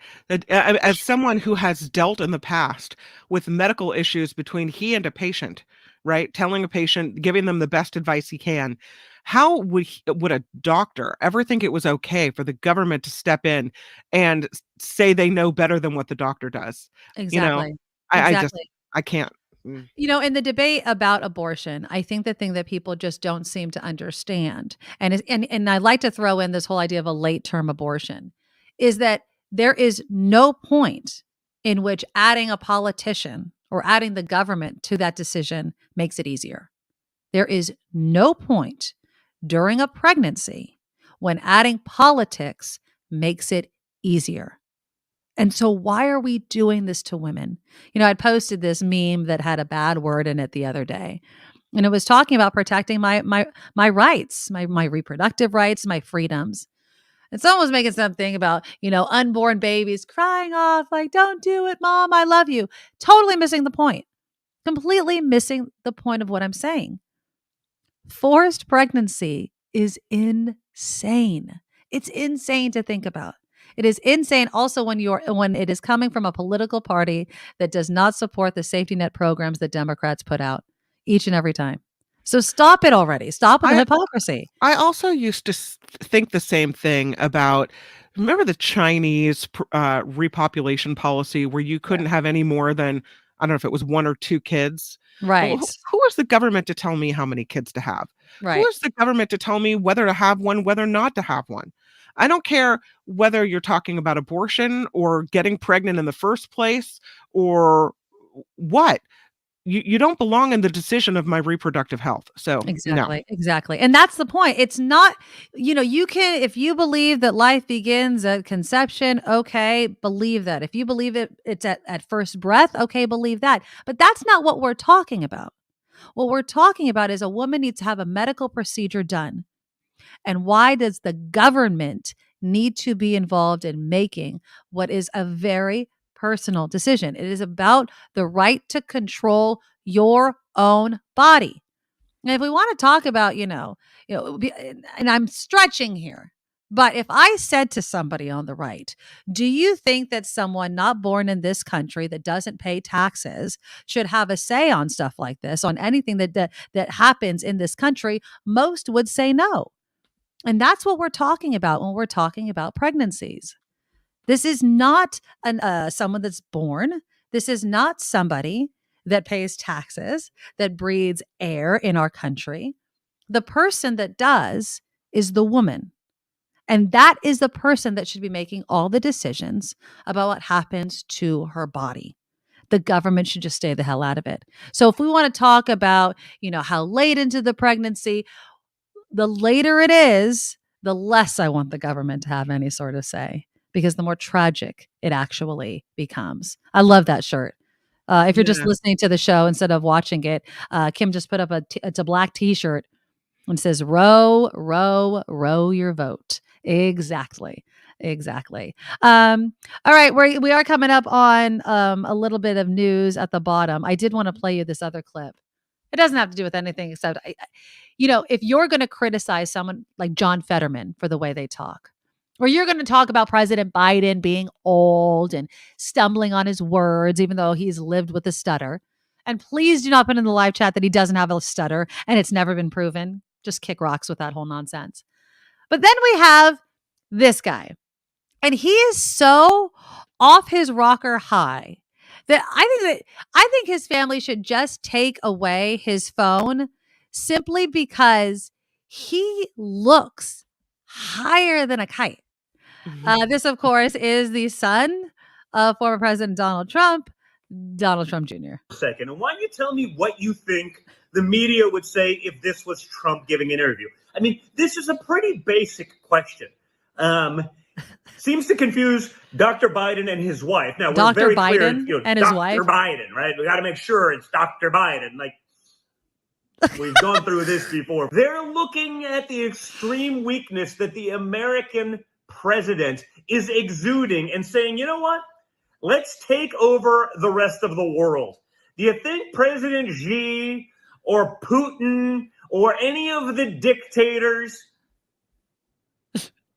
As someone who has dealt in the past with medical issues between he and a patient, right? Telling a patient, giving them the best advice he can. How would a doctor ever think it was okay for the government to step in and say they know better than what the doctor does? Exactly. I can't. In the debate about abortion, I think the thing that people just don't seem to understand, and I like to throw in this whole idea of a late term abortion, is that there is no point in which adding a politician or adding the government to that decision makes it easier. There is no point during a pregnancy when adding politics makes it easier. And so why are we doing this to women? I'd posted this meme that had a bad word in it the other day. And it was talking about protecting my rights, my reproductive rights, my freedoms. And someone was making something about, unborn babies crying off, like, don't do it, mom, I love you. Totally missing the point. Completely missing the point of what I'm saying. Forced pregnancy is insane. It's insane to think about. It is insane also when it is coming from a political party that does not support the safety net programs that Democrats put out each and every time. So stop it already. Stop with the hypocrisy. I also used to think the same thing about, remember the Chinese repopulation policy where you couldn't have any more than, I don't know if it was 1 or 2 kids. Right. Well, who is the government to tell me how many kids to have? Right. Who is the government to tell me whether to have one, whether not to have one? I don't care whether you're talking about abortion or getting pregnant in the first place or what. You don't belong in the decision of my reproductive health. So Exactly. And that's the point. It's not, you can, if you believe that life begins at conception, okay, believe that. If you believe it's at first breath, okay, believe that. But that's not what we're talking about. What we're talking about is a woman needs to have a medical procedure done. And why does the government need to be involved in making what is a very personal decision? It is about the right to control your own body. And if we want to talk about, and I'm stretching here, but if I said to somebody on the right, do you think that someone not born in this country that doesn't pay taxes should have a say on stuff like this, on anything that happens in this country? Most would say no. And that's what we're talking about when we're talking about pregnancies. This is not someone that's born. This is not somebody that pays taxes, that breathes air in our country. The person that does is the woman. And that is the person that should be making all the decisions about what happens to her body. The government should just stay the hell out of it. So if we want to talk about, how late into the pregnancy, the later it is, the less I want the government to have any sort of say, because the more tragic it actually becomes. I love that shirt. If you're just listening to the show instead of watching it, Kim just put up it's a black t-shirt and says, row, row, row your vote. Exactly. All right. We are coming up on a little bit of news at the bottom. I did want to play you this other clip. It doesn't have to do with anything except, if you're going to criticize someone like John Fetterman for the way they talk, or you're going to talk about President Biden being old and stumbling on his words, even though he's lived with a stutter. And please do not put in the live chat that he doesn't have a stutter and it's never been proven. Just kick rocks with that whole nonsense. But then we have this guy, and he is so off his rocker high that I think his family should just take away his phone simply because he looks higher than a kite. This, of course, is the son of former President Donald Trump Jr. Second, and why don't you tell me what you think the media would say if this was Trump giving an interview? I mean, this is a pretty basic question. Seems to confuse Dr. Biden and his wife. Now, we're Dr. very Biden clear, and his wife. Dr. Biden, right? We got to make sure it's Dr. Biden. Like, we've gone through this before. They're looking at the extreme weakness that the American president is exuding and saying, you know what? Let's take over the rest of the world. Do you think President Xi or Putin or any of the dictators,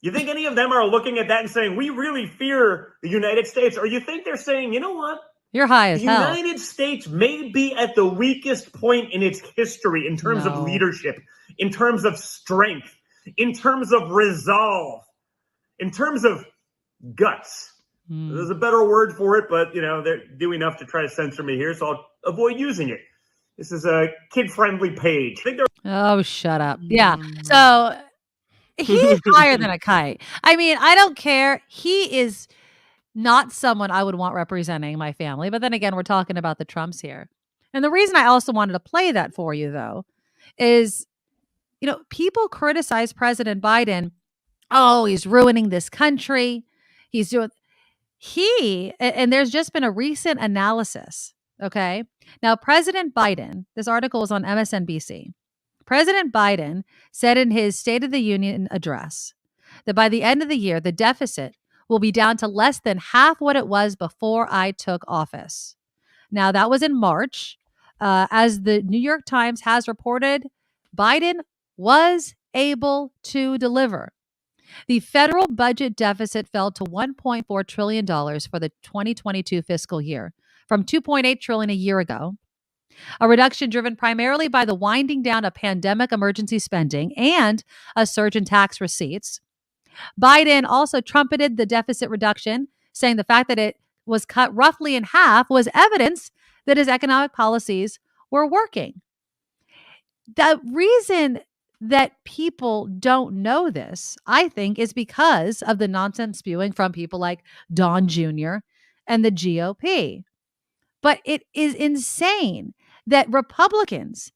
you think any of them are looking at that and saying, we really fear the United States? Or you think they're saying, you know what? You're high as hell. The United States may be at the weakest point in its history in terms of leadership, in terms of strength, in terms of resolve, in terms of guts. There's a better word for it, but they're doing enough to try to censor me here, so avoid using it. This is a kid-friendly page. Oh, shut up. Yeah. So he's higher than a kite. I mean, I don't care. He is not someone I would want representing my family. But then again, we're talking about the Trumps here. And the reason I also wanted to play that for you, though, is, people criticize President Biden. Oh, he's ruining this country. And there's just been a recent analysis. Okay. Now, President Biden, this article is on MSNBC. President Biden said in his State of the Union address that by the end of the year, the deficit will be down to less than half what it was before I took office. Now, that was in March. As the New York Times has reported, Biden was able to deliver. The federal budget deficit fell to $1.4 trillion for the 2022 fiscal year, from $2.8 trillion a year ago. A reduction driven primarily by the winding down of pandemic emergency spending and a surge in tax receipts. Biden also trumpeted the deficit reduction, saying the fact that it was cut roughly in half was evidence that his economic policies were working. The reason that people don't know this, I think, is because of the nonsense spewing from people like Don Jr. and the GOP. But it is insane that Republicans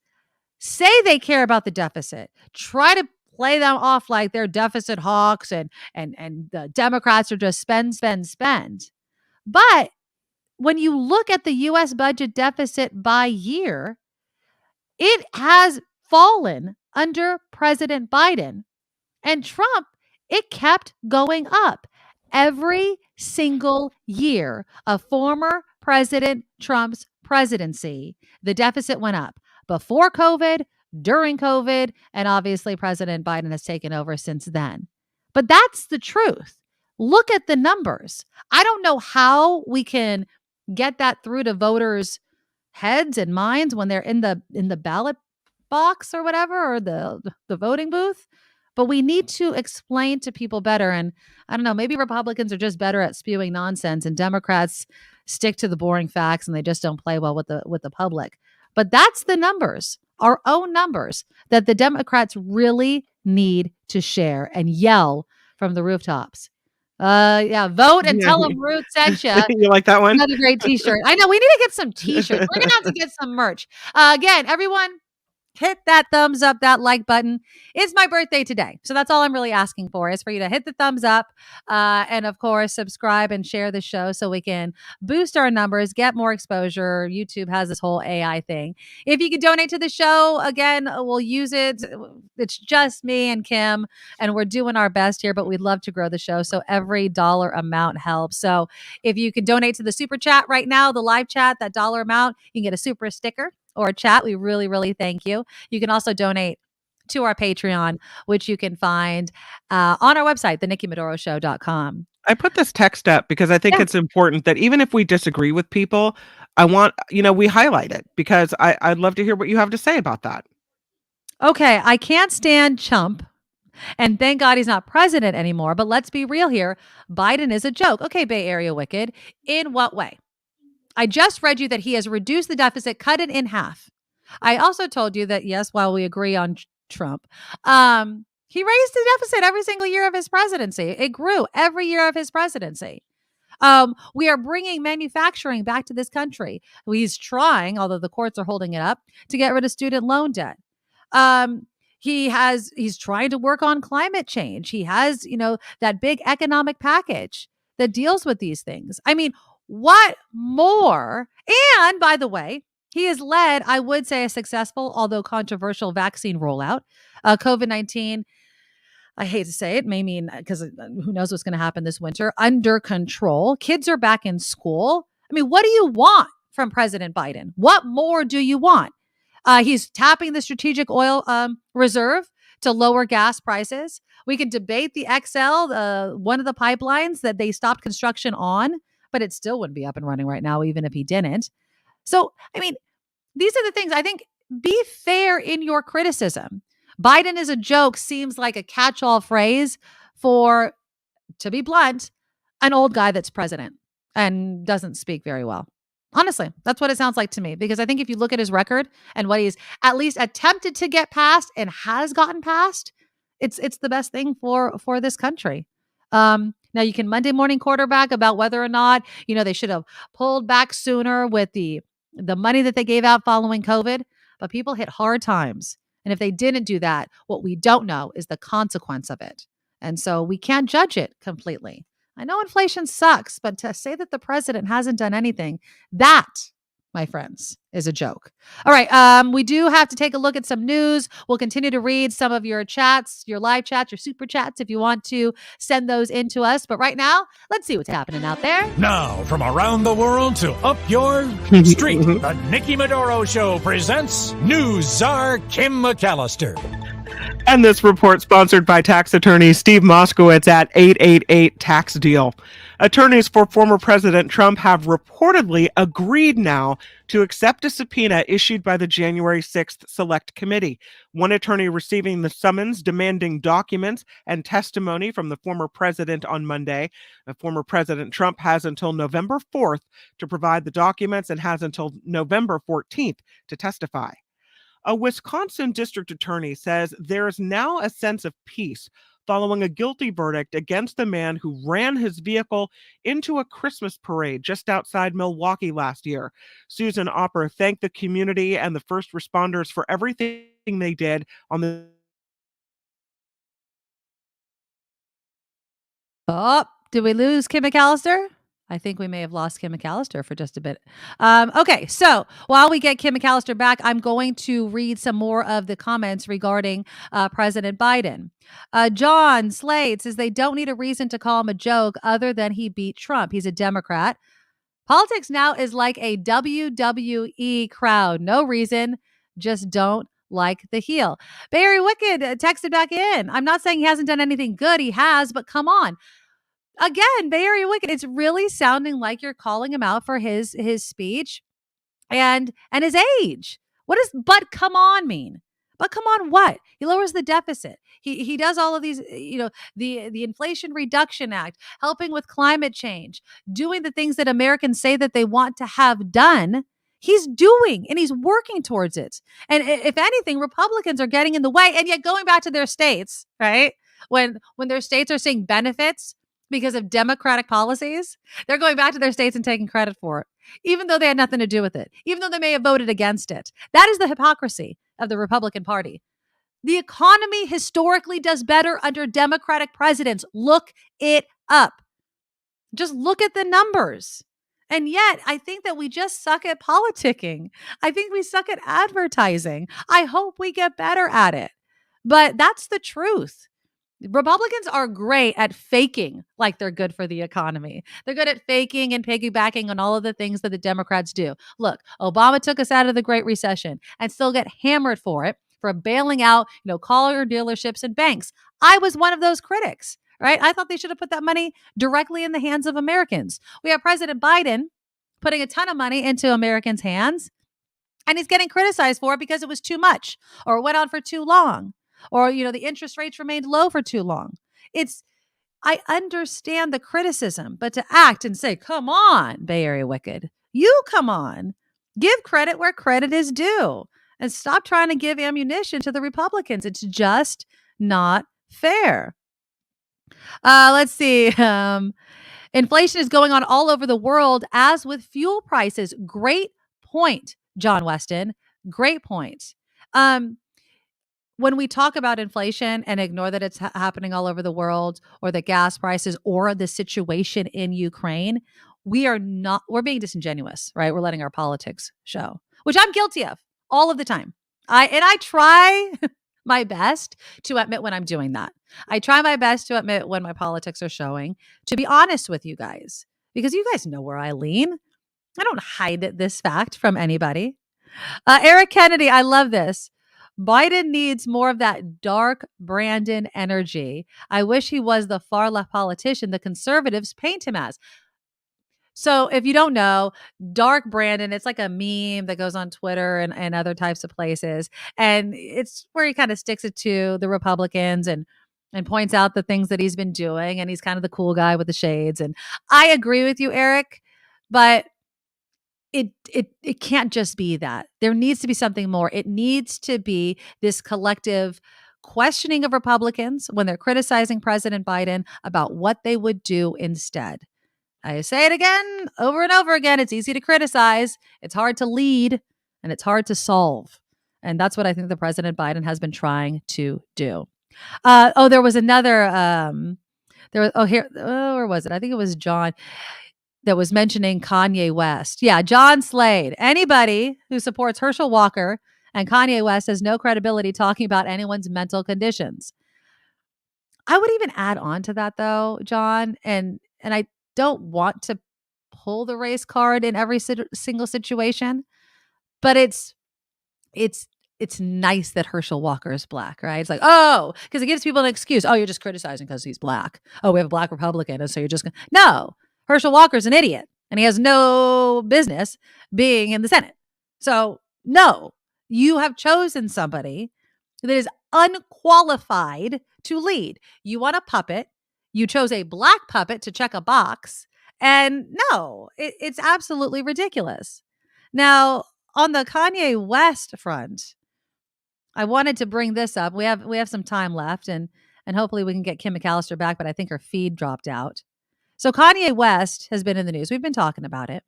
say they care about the deficit, try to play them off like they're deficit hawks, and the Democrats are just spend. But when you look at the U.S. budget deficit by year, it has fallen under President Biden. And Trump, it kept going up. Every single year of former President Trump's presidency, the deficit went up. Before COVID, during COVID, and obviously President Biden has taken over since then. But that's the truth. Look at the numbers. I don't know how we can get that through to voters' heads and minds when they're in the ballot box or whatever, or the voting booth. But we need to explain to people better. And I don't know, maybe Republicans are just better at spewing nonsense, and Democrats stick to the boring facts and they just don't play well with the public. But that's the numbers, our own numbers, that the Democrats really need to share and yell from the rooftops. Vote and tell them Ruth sent you. You like that one? Another great t-shirt. I know, we need to get some t-shirts. We're going to have to get some merch. Again, everyone, hit that thumbs up, that like button. It's my birthday today. So that's all I'm really asking for, is for you to hit the thumbs up and, of course, subscribe and share the show so we can boost our numbers, get more exposure. YouTube has this whole AI thing. If you could donate to the show, again, we'll use it. It's just me and Kim, and we're doing our best here, but we'd love to grow the show. So every dollar amount helps. So if you could donate to the super chat right now, the live chat, that dollar amount, you can get a super sticker or a chat. We really, really thank you. You can also donate to our Patreon, which you can find on our website, thenikkimedoroshow.com. I put this text up because I think it's important that even if we disagree with people, I want, we highlight it, because I'd love to hear what you have to say about that. Okay, I can't stand chump. And thank God he's not president anymore. But let's be real here. Biden is a joke. Okay, Bay Area Wicked. In what way? I just read you that he has reduced the deficit, cut it in half. I also told you that, yes, while we agree on Trump, he raised the deficit every single year of his presidency. It grew every year of his presidency. We are bringing manufacturing back to this country. He's trying, although the courts are holding it up, to get rid of student loan debt. He's trying to work on climate change. He has, that big economic package that deals with these things. I mean, what more? And by the way, he has led, I would say, a successful, although controversial, vaccine rollout. COVID-19, I hate to say it, may mean, because who knows what's going to happen this winter, under control. Kids are back in school. I mean, what do you want from President Biden? What more do you want? He's tapping the strategic oil reserve to lower gas prices. We could debate the XL, one of the pipelines that they stopped construction on, but it still wouldn't be up and running right now, even if he didn't. So, I mean, these are the things. I think, be fair in your criticism. Biden is a joke seems like a catch-all phrase for, to be blunt, an old guy that's president and doesn't speak very well. Honestly, that's what it sounds like to me, because I think if you look at his record and what he's at least attempted to get past and has gotten past, it's the best thing for this country. Now you can Monday morning quarterback about whether or not, they should have pulled back sooner with the money that they gave out following COVID, but people hit hard times. And if they didn't do that, what we don't know is the consequence of it. And so we can't judge it completely. I know inflation sucks, but to say that the president hasn't done anything, that, my friends, is a joke. All right. We do have to take a look at some news. We'll continue to read some of your chats, your live chats, your super chats, if you want to send those in to us. But right now, let's see what's happening out there. Now, from around the world to up your street, the Nikki Medoro Show presents News Czar Kim McAllister. And this report sponsored by tax attorney Steve Moskowitz at 888 Tax Deal. Attorneys for former President Trump have reportedly agreed now to accept a subpoena issued by the January 6th Select Committee. One attorney receiving the summons demanding documents and testimony from the former president on Monday. The former President Trump has until November 4th to provide the documents and has until November 14th to testify. A Wisconsin district attorney says there is now a sense of peace following a guilty verdict against the man who ran his vehicle into a Christmas parade just outside Milwaukee last year. Susan Opper thanked the community and the first responders for everything they did on the... Oh, did we lose Kim McAllister? I think we may have lost Kim McAllister for just a bit. Okay, so while we get Kim McAllister back, I'm going to read some more of the comments regarding President Biden. John Slade says they don't need a reason to call him a joke other than he beat Trump. He's a Democrat. Politics now is like a WWE crowd. No reason, just don't like the heel. Barry Wicked texted back in. I'm not saying he hasn't done anything good. He has, but come on. Again, Bay Area Wicked, it's really sounding like you're calling him out for his speech and his age. What does "but come on" mean? But come on what? He lowers the deficit. He does all of these, the Inflation Reduction Act, helping with climate change, doing the things that Americans say that they want to have done. He's doing, and he's working towards it. And if anything, Republicans are getting in the way, and yet going back to their states, right? When their states are seeing benefits because of Democratic policies, they're going back to their states and taking credit for it, even though they had nothing to do with it, even though they may have voted against it. That is the hypocrisy of the Republican Party. The economy historically does better under Democratic presidents. Look it up. Just look at the numbers. And yet, I think that we just suck at politicking. I think we suck at advertising. I hope we get better at it. But that's the truth. Republicans are great at faking like they're good for the economy. They're good at faking and piggybacking on all of the things that the Democrats do. Look, Obama took us out of the Great Recession and still get hammered for it, for bailing out, car dealerships and banks. I was one of those critics, right? I thought they should have put that money directly in the hands of Americans. We have President Biden putting a ton of money into Americans' hands, and he's getting criticized for it because it was too much or it went on for too long. Or, the interest rates remained low for too long. I understand the criticism, but to act and say, come on, Bay Area Wicked, you come on, give credit where credit is due and stop trying to give ammunition to the Republicans. It's just not fair. Let's see. Inflation is going on all over the world, as with fuel prices. Great point, John Weston. Great point. When we talk about inflation and ignore that it's happening all over the world, or the gas prices, or the situation in Ukraine, we're being disingenuous, right? We're letting our politics show, which I'm guilty of all of the time. I try my best to admit when I'm doing that. I try my best to admit when my politics are showing, to be honest with you guys, because you guys know where I lean. I don't hide this fact from anybody. Eric Kennedy, I love this. Biden needs more of that dark Brandon energy. I wish he was the far left politician the conservatives paint him as. So if you don't know, dark Brandon, it's like a meme that goes on Twitter and other types of places. And it's where he kind of sticks it to the Republicans and points out the things that he's been doing. And he's kind of the cool guy with the shades. And I agree with you, Eric, but it can't just be that. There needs to be something more. It needs to be this collective questioning of Republicans when they're criticizing President Biden about what they would do instead. I say it again, over and over again. It's easy to criticize. It's hard to lead, and it's hard to solve. And that's what I think the President Biden has been trying to do. There was another, where was it? I think it was John that was mentioning Kanye West. Yeah, John Slade. Anybody who supports Herschel Walker and Kanye West has no credibility talking about anyone's mental conditions. I would even add on to that, though, John, and I don't want to pull the race card in every single situation, but it's nice that Herschel Walker is black, right? It's like, oh, because it gives people an excuse. Oh, you're just criticizing because he's black. Oh, we have a black Republican, and so you're just going to... No, Herschel Walker's an idiot, and he has no business being in the Senate. So, no, you have chosen somebody that is unqualified to lead. You want a puppet. You chose a black puppet to check a box. And no, it's absolutely ridiculous. Now, on the Kanye West front, I wanted to bring this up. We have some time left, and hopefully we can get Kim McAllister back, but I think her feed dropped out. So Kanye West has been in the news. We've been talking about it.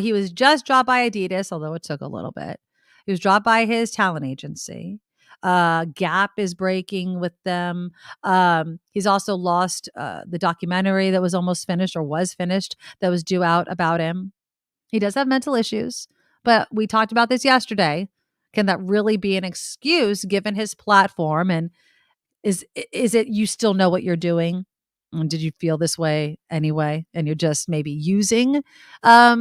He was just dropped by Adidas, although it took a little bit. He was dropped by his talent agency. Gap is breaking with them. He's also lost the documentary that was almost finished or was finished that was due out about him. He does have mental issues, but we talked about this yesterday. Can that really be an excuse given his platform? And is it you still know what you're doing? And did you feel this way anyway? And you're just maybe using? I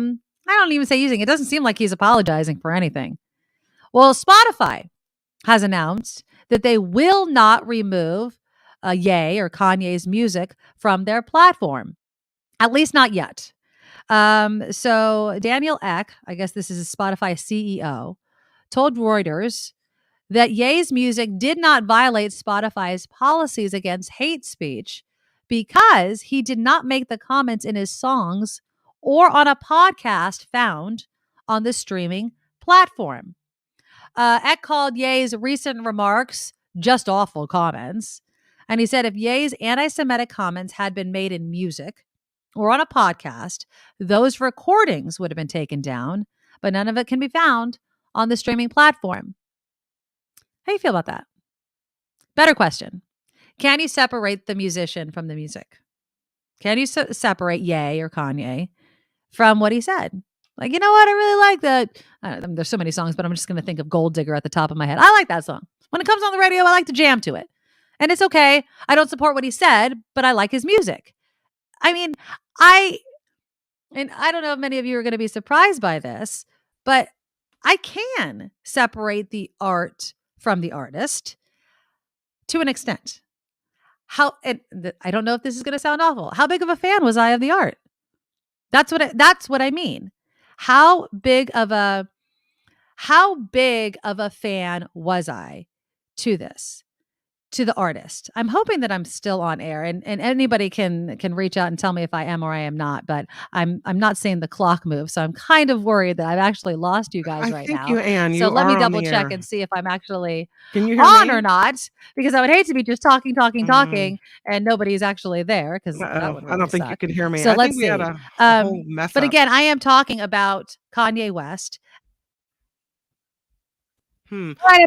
don't even say using. It doesn't seem like he's apologizing for anything. Well, Spotify has announced that they will not remove Ye or Kanye's music from their platform, at least not yet. So Daniel Ek, I guess this is a Spotify CEO, told Reuters that Ye's music did not violate Spotify's policies against hate speech because he did not make the comments in his songs or on a podcast found on the streaming platform. Eck called Ye's recent remarks just awful comments. And he said if Ye's anti-Semitic comments had been made in music or on a podcast, those recordings would have been taken down, but none of it can be found on the streaming platform. How do you feel about that? Better question. Can you separate the musician from the music? Can you separate Ye or Kanye from what he said? Like, you know what? I really like that. There's so many songs, but I'm just going to think of Gold Digger at the top of my head. I like that song. When it comes on the radio, I like to jam to it. And it's okay. I don't support what he said, but I like his music. I mean, I don't know if many of you are going to be surprised by this, but I can separate the art from the artist to an extent. I don't know if this is going to sound awful. How big of a fan was I of the art? That's what I mean. How big of a fan was I to this, to the artist? I'm hoping that I'm still on air, and anybody can reach out and tell me if I am or I am not. But I'm not seeing the clock move, so I'm kind of worried that I've actually lost you guys right now. So let me double check and see if I'm actually on or not, because I would hate to be just talking, and nobody's actually there. Because I don't think you could hear me. So let's think we see. had a whole mess but up. Again, I am talking about Kanye West. I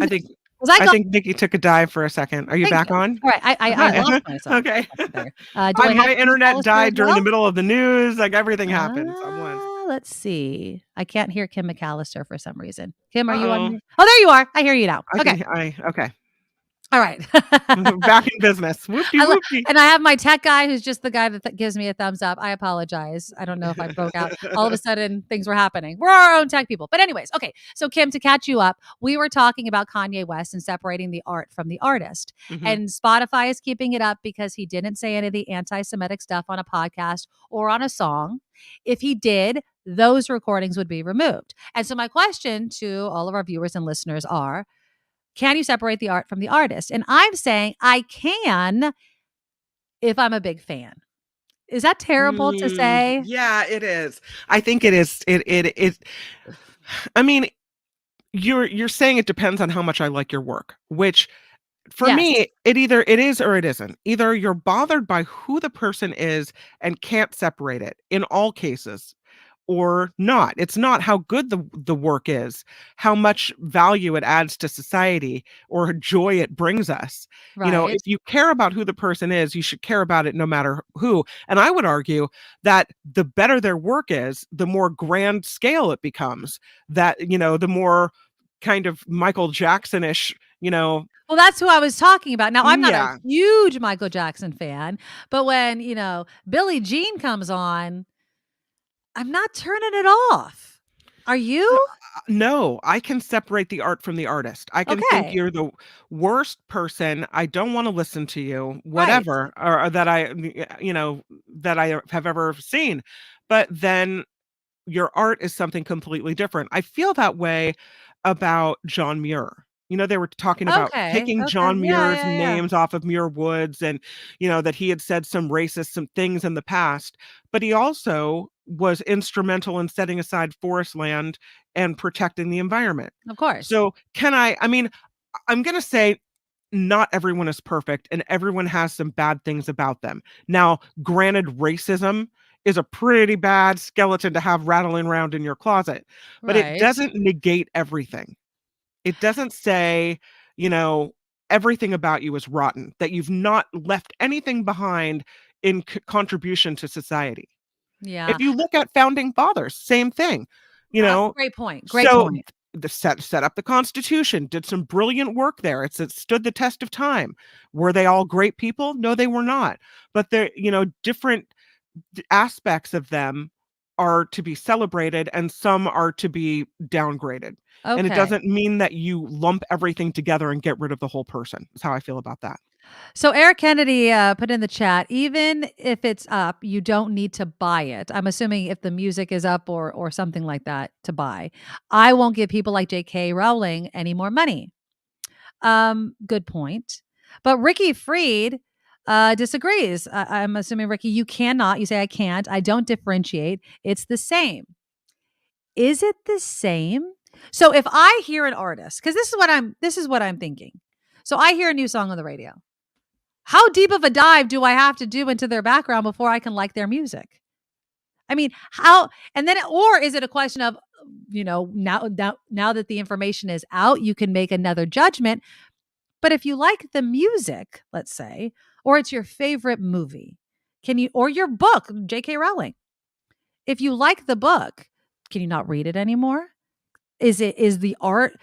think Nikki took a dive for a second. Are you back on? All right. I lost myself. Okay. My internet died during the middle of the news. Like everything happened. Let's see. I can't hear Kim McAllister for some reason. Kim, are you on? Oh, there you are. I hear you now. Okay. Okay. All right. Back in business. Whoopty. And I have my tech guy who's just the guy that gives me a thumbs up. I apologize. I don't know if I broke out. All of a sudden, things were happening. We're our own tech people. But anyways, okay. So Kim, to catch you up, we were talking about Kanye West and separating the art from the artist. Mm-hmm. And Spotify is keeping it up because he didn't say any of the anti-Semitic stuff on a podcast or on a song. If he did, those recordings would be removed. And so my question to all of our viewers and listeners are, can you separate the art from the artist? And I'm saying I can if I'm a big fan. Is that terrible to say? Yeah, it is. I think it is. I mean, you're saying it depends on how much I like your work, which for Yes. me, it is or it isn't. Either you're bothered by who the person is and can't separate it in all cases, or not. It's not how good the work is, how much value it adds to society or joy it brings us. You know, Right. if you care about who the person is, you should care about it no matter who. And I would argue that the better their work is, the more grand scale it becomes. That, the more kind of Michael Jackson-ish, Well, that's who I was talking about. Now, I'm not a yeah. huge Michael Jackson fan, but when, Billie Jean comes on, I'm not turning it off. Are you? No, I can separate the art from the artist. I can think Okay. you're the worst person. I don't want to listen to you, Right. whatever, or that that I have ever seen. But then your art is something completely different. I feel that way about John Muir. They were talking about Okay. taking Okay. John Yeah, Muir's yeah, yeah. names off of Muir Woods and, that he had said some things in the past, but he also was instrumental in setting aside forest land and protecting the environment. Of course. So I'm going to say not everyone is perfect and everyone has some bad things about them. Now, granted, racism is a pretty bad skeleton to have rattling around in your closet, but it Right. doesn't negate everything. It doesn't say, everything about you is rotten, that you've not left anything behind in contribution to society. Yeah. If you look at founding fathers, same thing, Great point. Great so point. the set up the Constitution, did some brilliant work there. It stood the test of time. Were they all great people? No, they were not. But they're, different aspects of them are to be celebrated and some are to be downgraded. And it Okay. doesn't mean that you lump everything together and get rid of the whole person. That's how I feel about that. So Eric Kennedy put in the chat, even if it's up, you don't need to buy it. I'm assuming if the music is up or something like that to buy. I won't give people like J.K. Rowling any more money. Good point. But Ricky Freed disagrees. I'm assuming, Ricky, you say I can't. I don't differentiate. It's the same. Is it the same? So if I hear an artist, because this is what I'm thinking. So I hear a new song on the radio. How deep of a dive do I have to do into their background before I can like their music? I mean, or is it a question of, now that the information is out, you can make another judgment. But if you like the music, let's say, or it's your favorite movie, or your book, J.K. Rowling, if you like the book, can you not read it anymore? Is the art,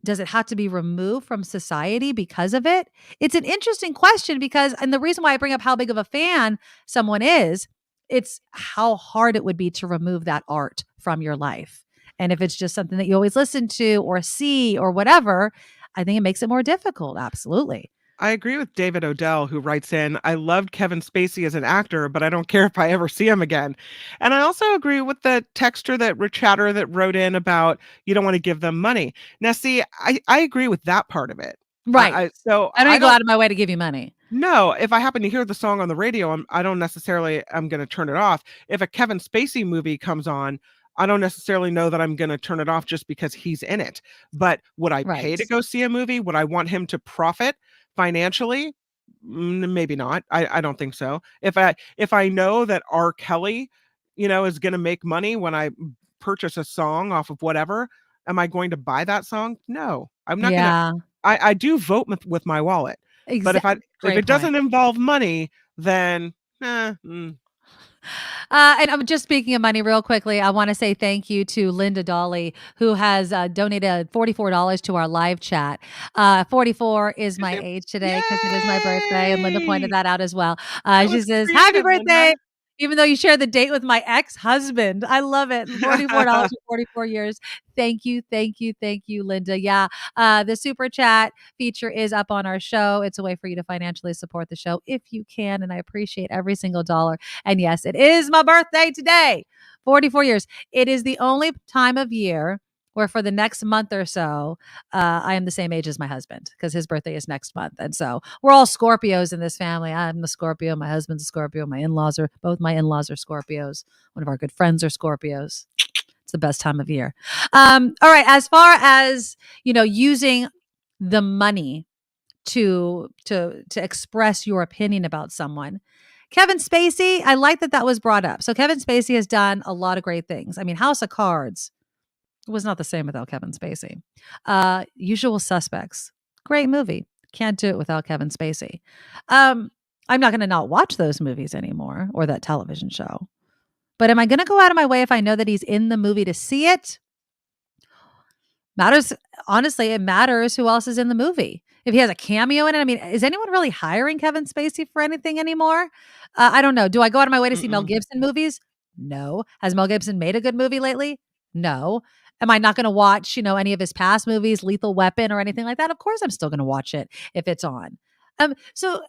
does it have to be removed from society because of it? It's an interesting question and the reason why I bring up how big of a fan someone is, it's how hard it would be to remove that art from your life. And if it's just something that you always listen to or see or whatever, I think it makes it more difficult. Absolutely. I agree with David Odell, who writes in, I loved Kevin Spacey as an actor, but I don't care if I ever see him again. And I also agree with the texter chatter that wrote in about you don't want to give them money. Now, see, I agree with that part of it. Right. I don't go out of my way to give you money. No, if I happen to hear the song on the radio, I don't necessarily, I'm going to turn it off. If a Kevin Spacey movie comes on, I don't necessarily know that I'm going to turn it off just because he's in it. But would I pay to go see a movie? Would I want him to profit financially? Maybe not. I don't think so. If I know that R. Kelly, is going to make money when I purchase a song off of whatever, am I going to buy that song? No, I'm not going to. I do vote with my wallet. But if it doesn't involve money, then and I'm just speaking of money real quickly. I want to say thank you to Linda Dolly, who has donated $44 to our live chat. 44 is my age today because it is my birthday, and Linda pointed that out as well. She says, "Happy birthday!" Linda. Even though you share the date with my ex-husband. I love it. $44 for 44 years. Thank you, Linda. Yeah, the super chat feature is up on our show. It's a way for you to financially support the show if you can, and I appreciate every single dollar. And yes, it is my birthday today. 44 years. It is the only time of year where for the next month or so, I am the same age as my husband because his birthday is next month. And so we're all Scorpios in this family. I'm a Scorpio. My husband's a Scorpio. Both my in-laws are Scorpios. One of our good friends are Scorpios. It's the best time of year. All right. As far as, using the money to express your opinion about someone, Kevin Spacey, I like that was brought up. So Kevin Spacey has done a lot of great things. I mean, House of Cards was not the same without Kevin Spacey. Usual Suspects, great movie. Can't do it without Kevin Spacey. I'm not going to not watch those movies anymore or that television show. But am I going to go out of my way if I know that he's in the movie to see it? Honestly, it matters who else is in the movie. If he has a cameo in it, I mean, is anyone really hiring Kevin Spacey for anything anymore? I don't know. Do I go out of my way to see Mel Gibson movies? No. Has Mel Gibson made a good movie lately? No. Am I not going to watch, any of his past movies, Lethal Weapon or anything like that? Of course, I'm still going to watch it if it's on. So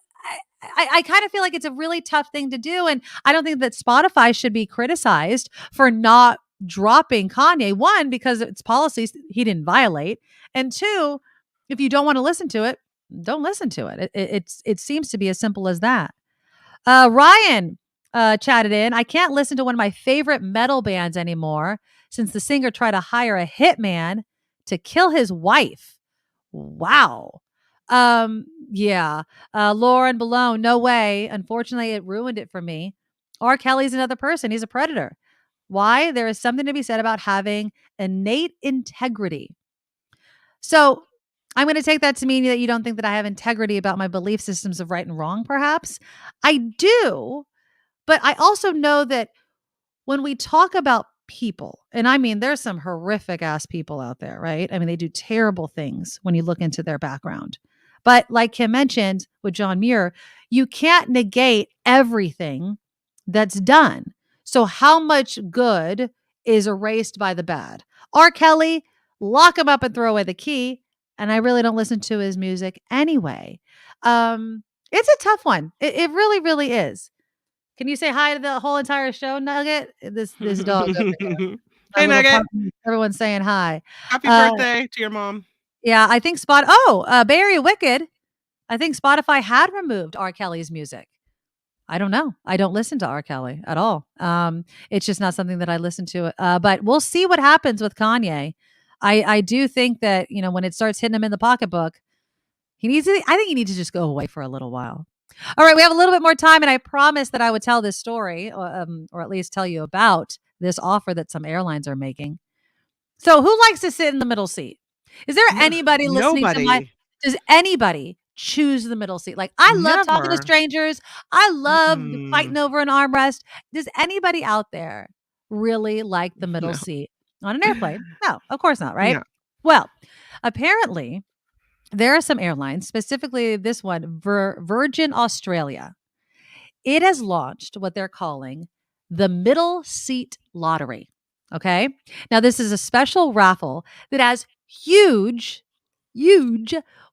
I kind of feel like it's a really tough thing to do. And I don't think that Spotify should be criticized for not dropping Kanye. One, because it's policies he didn't violate. And two, if you don't want to listen to it, don't listen to it. It seems to be as simple as that. Ryan chatted in, I can't listen to one of my favorite metal bands anymore since the singer tried to hire a hitman to kill his wife. Wow. Yeah. Lauren Balone, no way. Unfortunately, it ruined it for me. R. Kelly's another person. He's a predator. Why? There is something to be said about having innate integrity. So I'm going to take that to mean that you don't think that I have integrity about my belief systems of right and wrong, perhaps. I do, but I also know that when we talk about people, and I mean, there's some horrific ass people out there, right? I mean, they do terrible things when you look into their background. But like Kim mentioned with John Muir, you can't negate everything that's done. So how much good is erased by the bad? R. Kelly, lock him up and throw away the key. And I really don't listen to his music anyway. It's a tough one. It really, really is. Can you say hi to the whole entire show, Nugget? This dog. Hey, Nugget. Everyone's saying hi. Happy birthday to your mom. Yeah, I think Bay Area Wicked. I think Spotify had removed R. Kelly's music. I don't know. I don't listen to R. Kelly at all. It's just not something that I listen to. But we'll see what happens with Kanye. I do think that, when it starts hitting him in the pocketbook, I think he needs to just go away for a little while. All right, we have a little bit more time, and I promised that I would tell this story, or at least tell you about this offer that some airlines are making. So who likes to sit in the middle seat? Is there anybody listening to does anybody choose the middle seat? Like, I love talking to strangers. I love fighting over an armrest. Does anybody out there really like the middle seat on an airplane? No, of course not, right? No. Well, apparently there are some airlines, specifically this one, Virgin Australia. It has launched what they're calling the Middle Seat Lottery. Okay. Now, this is a special raffle that has huge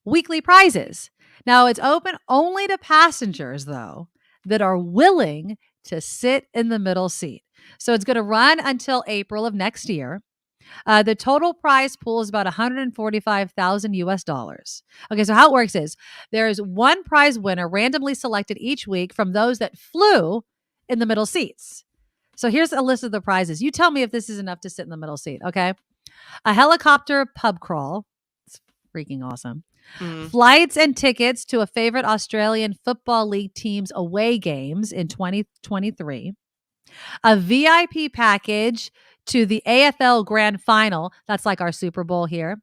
weekly prizes. Now, it's open only to passengers, though, that are willing to sit in the middle seat. So it's going to run until April of next year. The total prize pool is about $145,000 US. Okay, so how it works is there is one prize winner randomly selected each week from those that flew in the middle seats. So here's a list of the prizes. You tell me if this is enough to sit in the middle seat, okay? A helicopter pub crawl. It's freaking awesome. Flights and tickets to a favorite Australian Football League team's away games in 2023. A VIP package to the AFL Grand Final. That's like our Super Bowl here.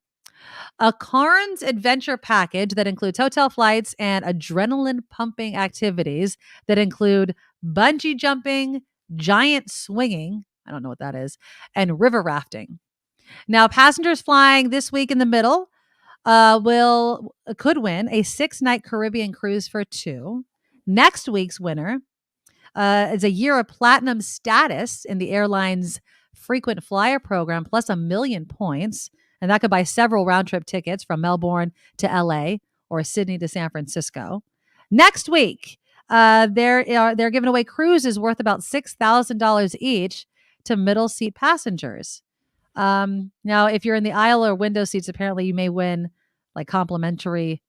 A Carnes Adventure package that includes hotel flights and adrenaline pumping activities that include bungee jumping, giant swinging, I don't know what that is, and river rafting. Now, passengers flying this week in the middle could win a 6-night Caribbean cruise for 2. Next week's winner is a year of platinum status in the airline's frequent flyer program, plus 1 million points. And that could buy several round trip tickets from Melbourne to LA or Sydney to San Francisco. Next week, they're giving away cruises worth about $6,000 each to middle seat passengers. Now, if you're in the aisle or window seats, apparently you may win like complimentary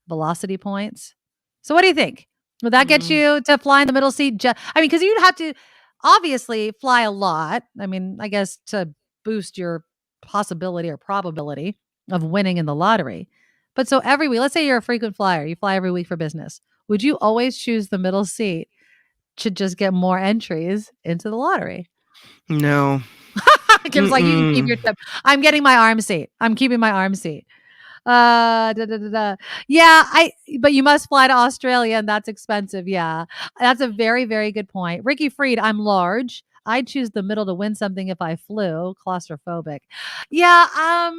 velocity points. So what do you think? Would that get you to fly in the middle seat? I mean, because you'd have to obviously fly a lot. I mean, I guess to boost your possibility or probability of winning in the lottery. But so every week, let's say you're a frequent flyer, you fly every week for business. Would you always choose the middle seat to just get more entries into the lottery? No. Kim's like, you can keep your tip. I'm getting my arm seat. I'm keeping my arm seat. Yeah, but you must fly to Australia and that's expensive. Yeah. That's a very, very good point. Ricky Freed, I'm large. I'd choose the middle to win something if I flew. Claustrophobic. Yeah,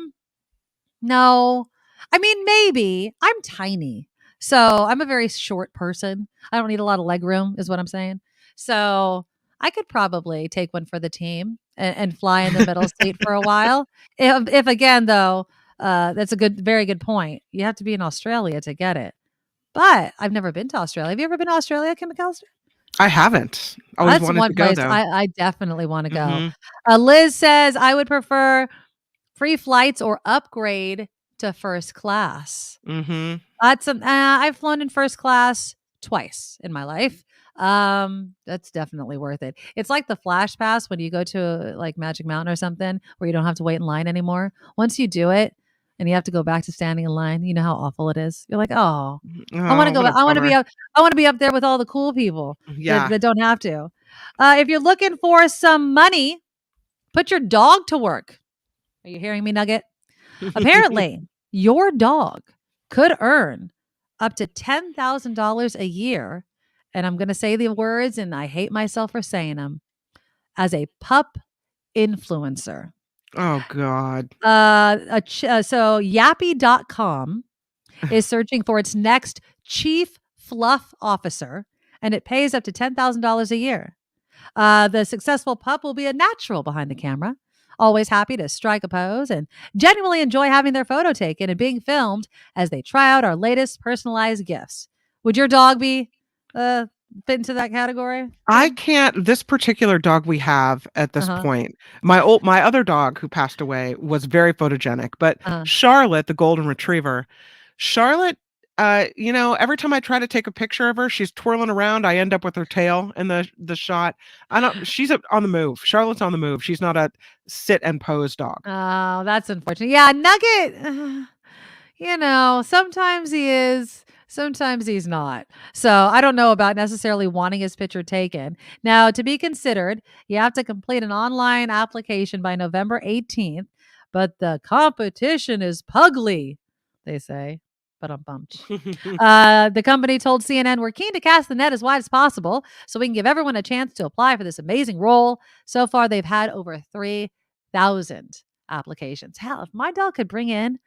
no. I mean, maybe. I'm tiny. So I'm a very short person. I don't need a lot of leg room, is what I'm saying. So I could probably take one for the team and fly in the middle seat for a while. If again, though, that's a very good point. You have to be in Australia to get it. But I've never been to Australia. Have you ever been to Australia, Kim McAllister? I haven't. Always That's wanted one to go place though. I definitely want to go. Mhm. Liz says, I would prefer free flights or upgrade to first class. Mhm. I've flown in first class twice in my life. That's definitely worth it. It's like the Flash Pass when you go to like Magic Mountain or something where you don't have to wait in line anymore. Once you do it and you have to go back to standing in line, you know how awful it is. You're like, oh, I want to go. What a I want to be bummer. up. I want to be up there with all the cool people Yeah. that don't have to. If you're looking for some money, put your dog to work. Are you hearing me, Nugget? Apparently, your dog could earn up to $10,000 a year. And I'm going to say the words, and I hate myself for saying them, as a pup influencer. Oh, God. So Yappy.com is searching for its next chief fluff officer, and it pays up to $10,000 a year. The successful pup will be a natural behind the camera, always happy to strike a pose and genuinely enjoy having their photo taken and being filmed as they try out our latest personalized gifts. Would your dog be fit into that category? I can't. This particular dog we have at this point, my other dog who passed away was very photogenic, but Charlotte, the golden retriever, Charlotte, every time I try to take a picture of her, she's twirling around. I end up with her tail in the shot. She's on the move. Charlotte's on the move. She's not a sit and pose dog. Oh, that's unfortunate. Yeah, Nugget, sometimes he is, sometimes he's not. So I don't know about necessarily wanting his picture taken. Now, to be considered, you have to complete an online application by November 18th, but the competition is pugly, they say. But I'm bummed. The company told CNN, we're keen to cast the net as wide as possible so we can give everyone a chance to apply for this amazing role. So far, they've had over 3,000 applications. Hell, if my dog could bring in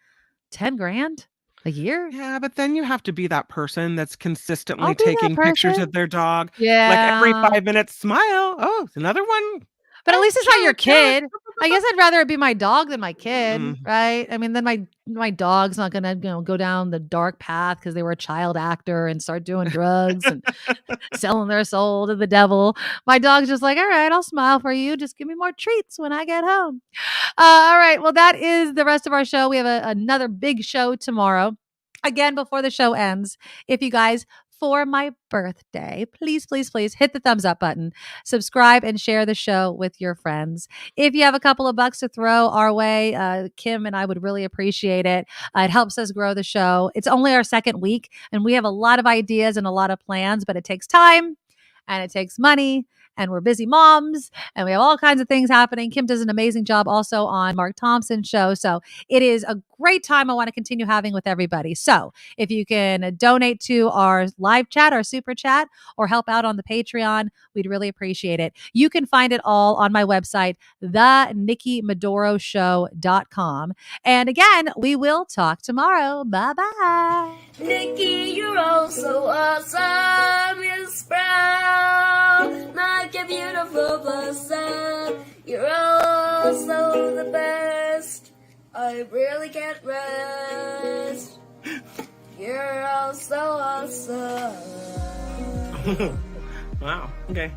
10 grand a year. Yeah, but then you have to be that person that's consistently taking pictures of their dog. Yeah. Like every 5 minutes, smile. Oh, another one. But at least it's not your kid. I guess I'd rather it be my dog than my kid, right? I mean, then my dog's not gonna go down the dark path because they were a child actor and start doing drugs and selling their soul to the devil. My dog's just like, all right, I'll smile for you. Just give me more treats when I get home. All right. Well, that is the rest of our show. We have another big show tomorrow. Again, before the show ends, if you guys, for my birthday, please, please, please hit the thumbs up button, subscribe, and share the show with your friends. If you have a couple of bucks to throw our way, Kim and I would really appreciate it. It helps us grow the show. It's only our second week, and we have a lot of ideas and a lot of plans, but it takes time and it takes money. And we're busy moms and we have all kinds of things happening. Kim does an amazing job also on Mark Thompson's show. So it is a great time I want to continue having with everybody. So if you can donate to our live chat, our super chat, or help out on the Patreon, we'd really appreciate it. You can find it all on my website, theNikkiMedoroShow.com. And again, we will talk tomorrow. Bye-bye. Nikki, you're all so awesome. You're proud, like a beautiful person. You're also the best. I really can't rest. You're all so awesome. Wow. Okay.